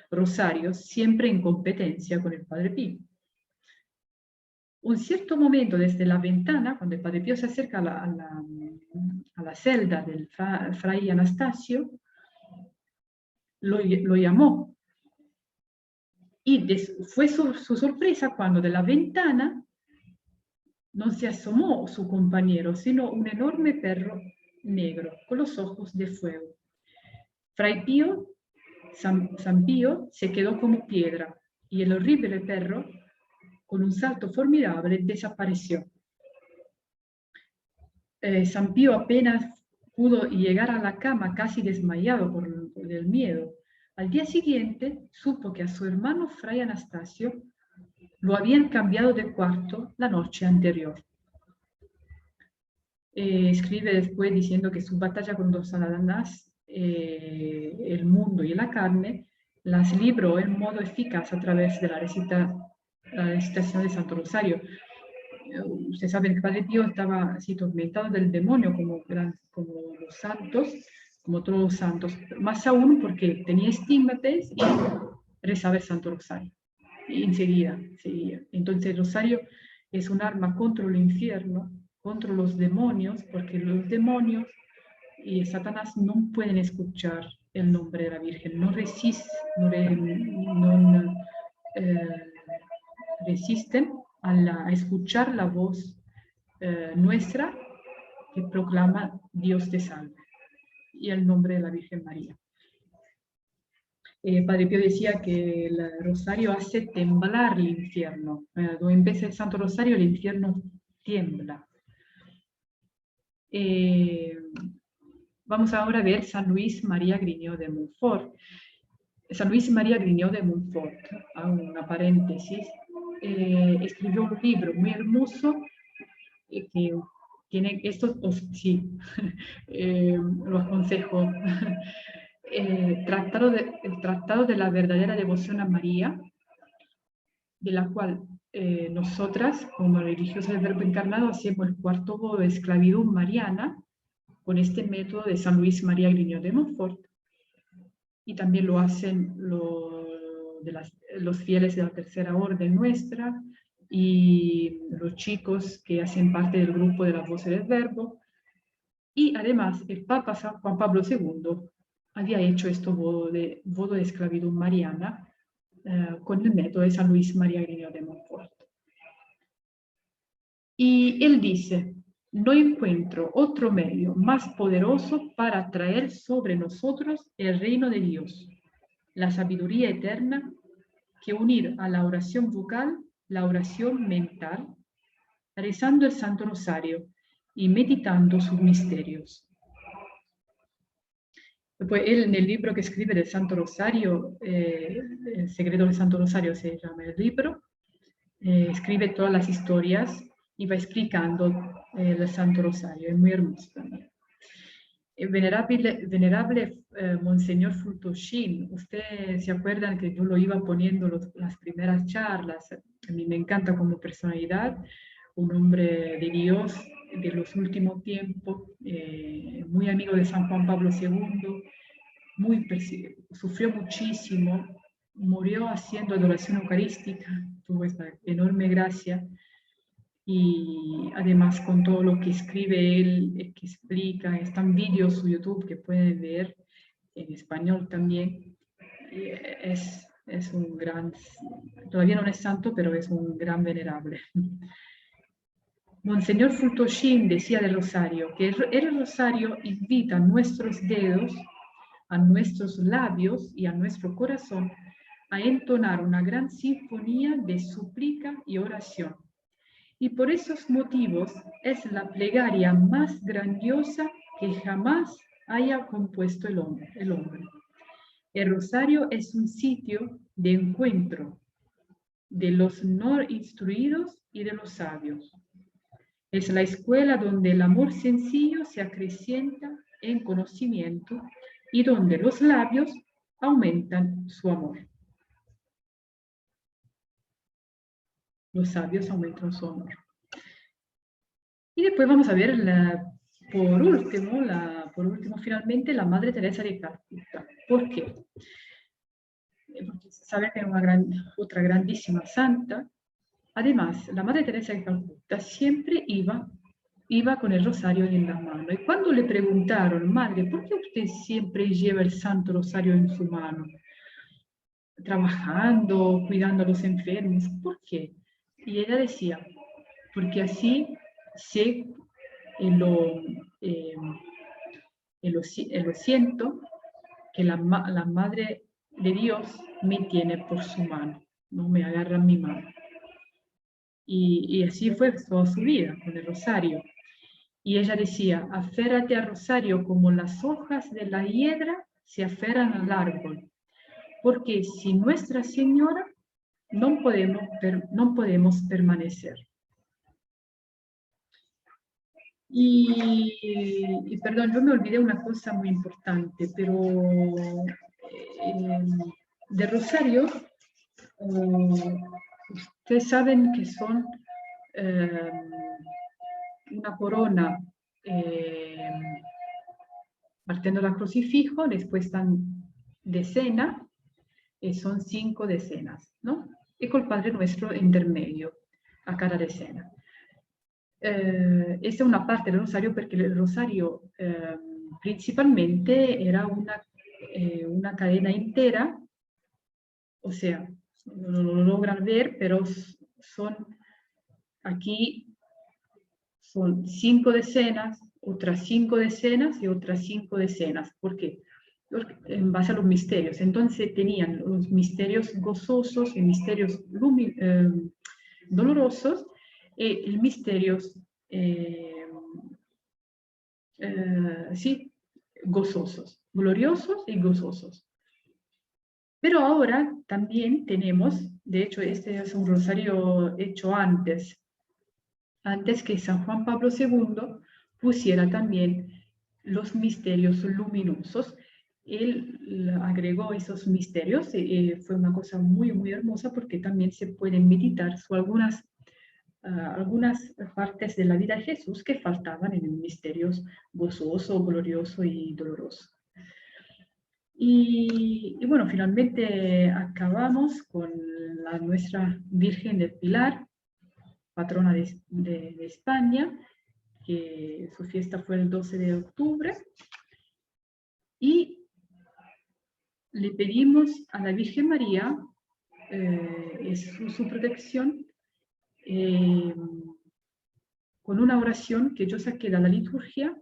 rosarios, siempre en competencia con el Padre Pío. Un cierto momento desde la ventana, cuando el Padre Pío se acerca a la celda del Fray Anastasio, lo llamó. Y fue su sorpresa cuando de la ventana no se asomó su compañero, sino un enorme perro negro, con los ojos de fuego. Fray Pío, San Pío, se quedó como piedra, y el horrible perro, con un salto formidable, desapareció. San Pío apenas pudo llegar a la cama, casi desmayado por el miedo. Al día siguiente, supo que a su hermano Fray Anastasio lo habían cambiado de cuarto la noche anterior. Escribe después diciendo que su batalla con los Satanás, el mundo y la carne, las libró en modo eficaz a través de la recitación de Santo Rosario. Ustedes saben que Padre Pío estaba así tormentado del demonio como los santos, como todos los santos, más aún porque tenía estigmates y rezaba el Santo Rosario. Y enseguida seguía. Entonces el Rosario es un arma contra el infierno, contra los demonios, porque los demonios y Satanás no pueden escuchar el nombre de la Virgen, no resisten a escuchar la voz nuestra que proclama Dios te salve y el nombre de la Virgen María. Padre Pío decía que el rosario hace temblar el infierno. En vez del Santo Rosario el infierno tiembla. Vamos ahora a ver San Luis María Grignot de Montfort. San Luis María Grignot de Montfort, una paréntesis, escribió un libro muy hermoso que tiene esto, sí, lo aconsejo. El tratado de la verdadera devoción a María, de la cual nosotras, como religiosas del Verbo Encarnado, hacemos el cuarto voto de esclavitud mariana con este método de San Luis María Grignot de Montfort, y también lo hacen los fieles de la Tercera Orden nuestra y los chicos que hacen parte del grupo de las voces del Verbo, y además el Papa San Juan Pablo II había hecho este voto de esclavitud mariana con el método de San Luis María Grignot de Montfort. Y él dice: no encuentro otro medio más poderoso para traer sobre nosotros el reino de Dios, la sabiduría eterna, que unir a la oración vocal la oración mental, rezando el Santo Rosario y meditando sus misterios. Pues él, en el libro que escribe del Santo Rosario, El secreto del Santo Rosario se llama el libro, escribe todas las historias y va explicando el Santo Rosario, es muy hermoso también. Venerable Monseñor Fultoshin, ustedes se acuerdan que yo lo iba poniendo las primeras charlas. A mí me encanta como personalidad, un hombre de Dios de los últimos tiempos, muy amigo de San Juan Pablo II, sufrió muchísimo, murió haciendo adoración eucarística, tuvo esta enorme gracia. Y además con todo lo que escribe él, que explica, están vídeos en YouTube que pueden ver en español también. Es un gran, todavía no es santo, pero es un gran venerable. Monseñor Fultoshin decía del rosario, que el rosario invita a nuestros dedos, a nuestros labios y a nuestro corazón a entonar una gran sinfonía de súplica y oración. Y por esos motivos es la plegaria más grandiosa que jamás haya compuesto el hombre. El rosario es un sitio de encuentro de los no instruidos y de los sabios. Es la escuela donde el amor sencillo se acrecienta en conocimiento y donde los labios aumentan su amor. Los sabios aumentan su amor. Y después vamos a ver, por último, finalmente, la Madre Teresa de Calcuta. ¿Por qué? Porque se sabe que es otra grandísima santa. Además, la Madre Teresa de Calcuta siempre iba con el rosario en la mano. Y cuando le preguntaron, Madre, ¿por qué usted siempre lleva el Santo Rosario en su mano? Trabajando, cuidando a los enfermos. ¿Por qué? Y ella decía, porque así sé, lo siento, que la Madre de Dios me tiene por su mano, no me agarra mi mano. Y así fue toda su vida con el rosario. Y ella decía, aférrate al rosario como las hojas de la hiedra se aferran al árbol, porque sin Nuestra Señora no podemos permanecer. Y perdón, yo me olvidé una cosa muy importante, pero de rosario, ustedes saben que son una corona partiendo del crucifijo, después están decena, son 5 decenas, ¿no? Y con el Padre Nuestro intermedio a cada decena. Esta è una parte del rosario perché il rosario principalmente era una cadena entera, o sea, no lo logran ver, pero aquí son 5 decenas, otras 5 decenas y otras 5 decenas. ¿Por qué? Porque en base a los misterios. Entonces tenían los misterios gozosos y misterios dolorosos, y misterios sí, gozosos, gloriosos y gozosos. Pero ahora también tenemos, de hecho este es un rosario hecho antes que San Juan Pablo II pusiera también los misterios luminosos. Él agregó esos misterios y fue una cosa muy, muy hermosa porque también se pueden meditar sobre algunas partes de la vida de Jesús que faltaban en el misterios gozoso, glorioso y doloroso. Y bueno, finalmente acabamos con nuestra Virgen del Pilar, patrona de España, que su fiesta fue el 12 de octubre. Y le pedimos a la Virgen María su protección con una oración que yo saqué de la liturgia,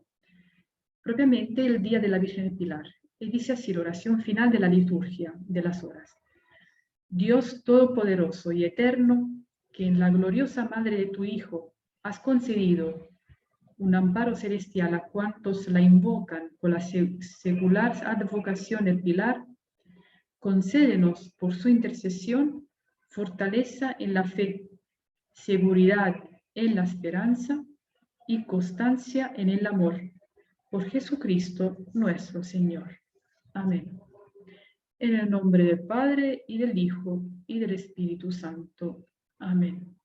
propiamente el día de la Virgen del Pilar. Y dice así la oración final de la liturgia de las horas. Dios Todopoderoso y Eterno, que en la gloriosa Madre de tu Hijo has concedido un amparo celestial a cuantos la invocan con la secular advocación del Pilar, concédenos por su intercesión fortaleza en la fe, seguridad en la esperanza y constancia en el amor, por Jesucristo nuestro Señor. Amén. En el nombre del Padre, y del Hijo, y del Espíritu Santo. Amén.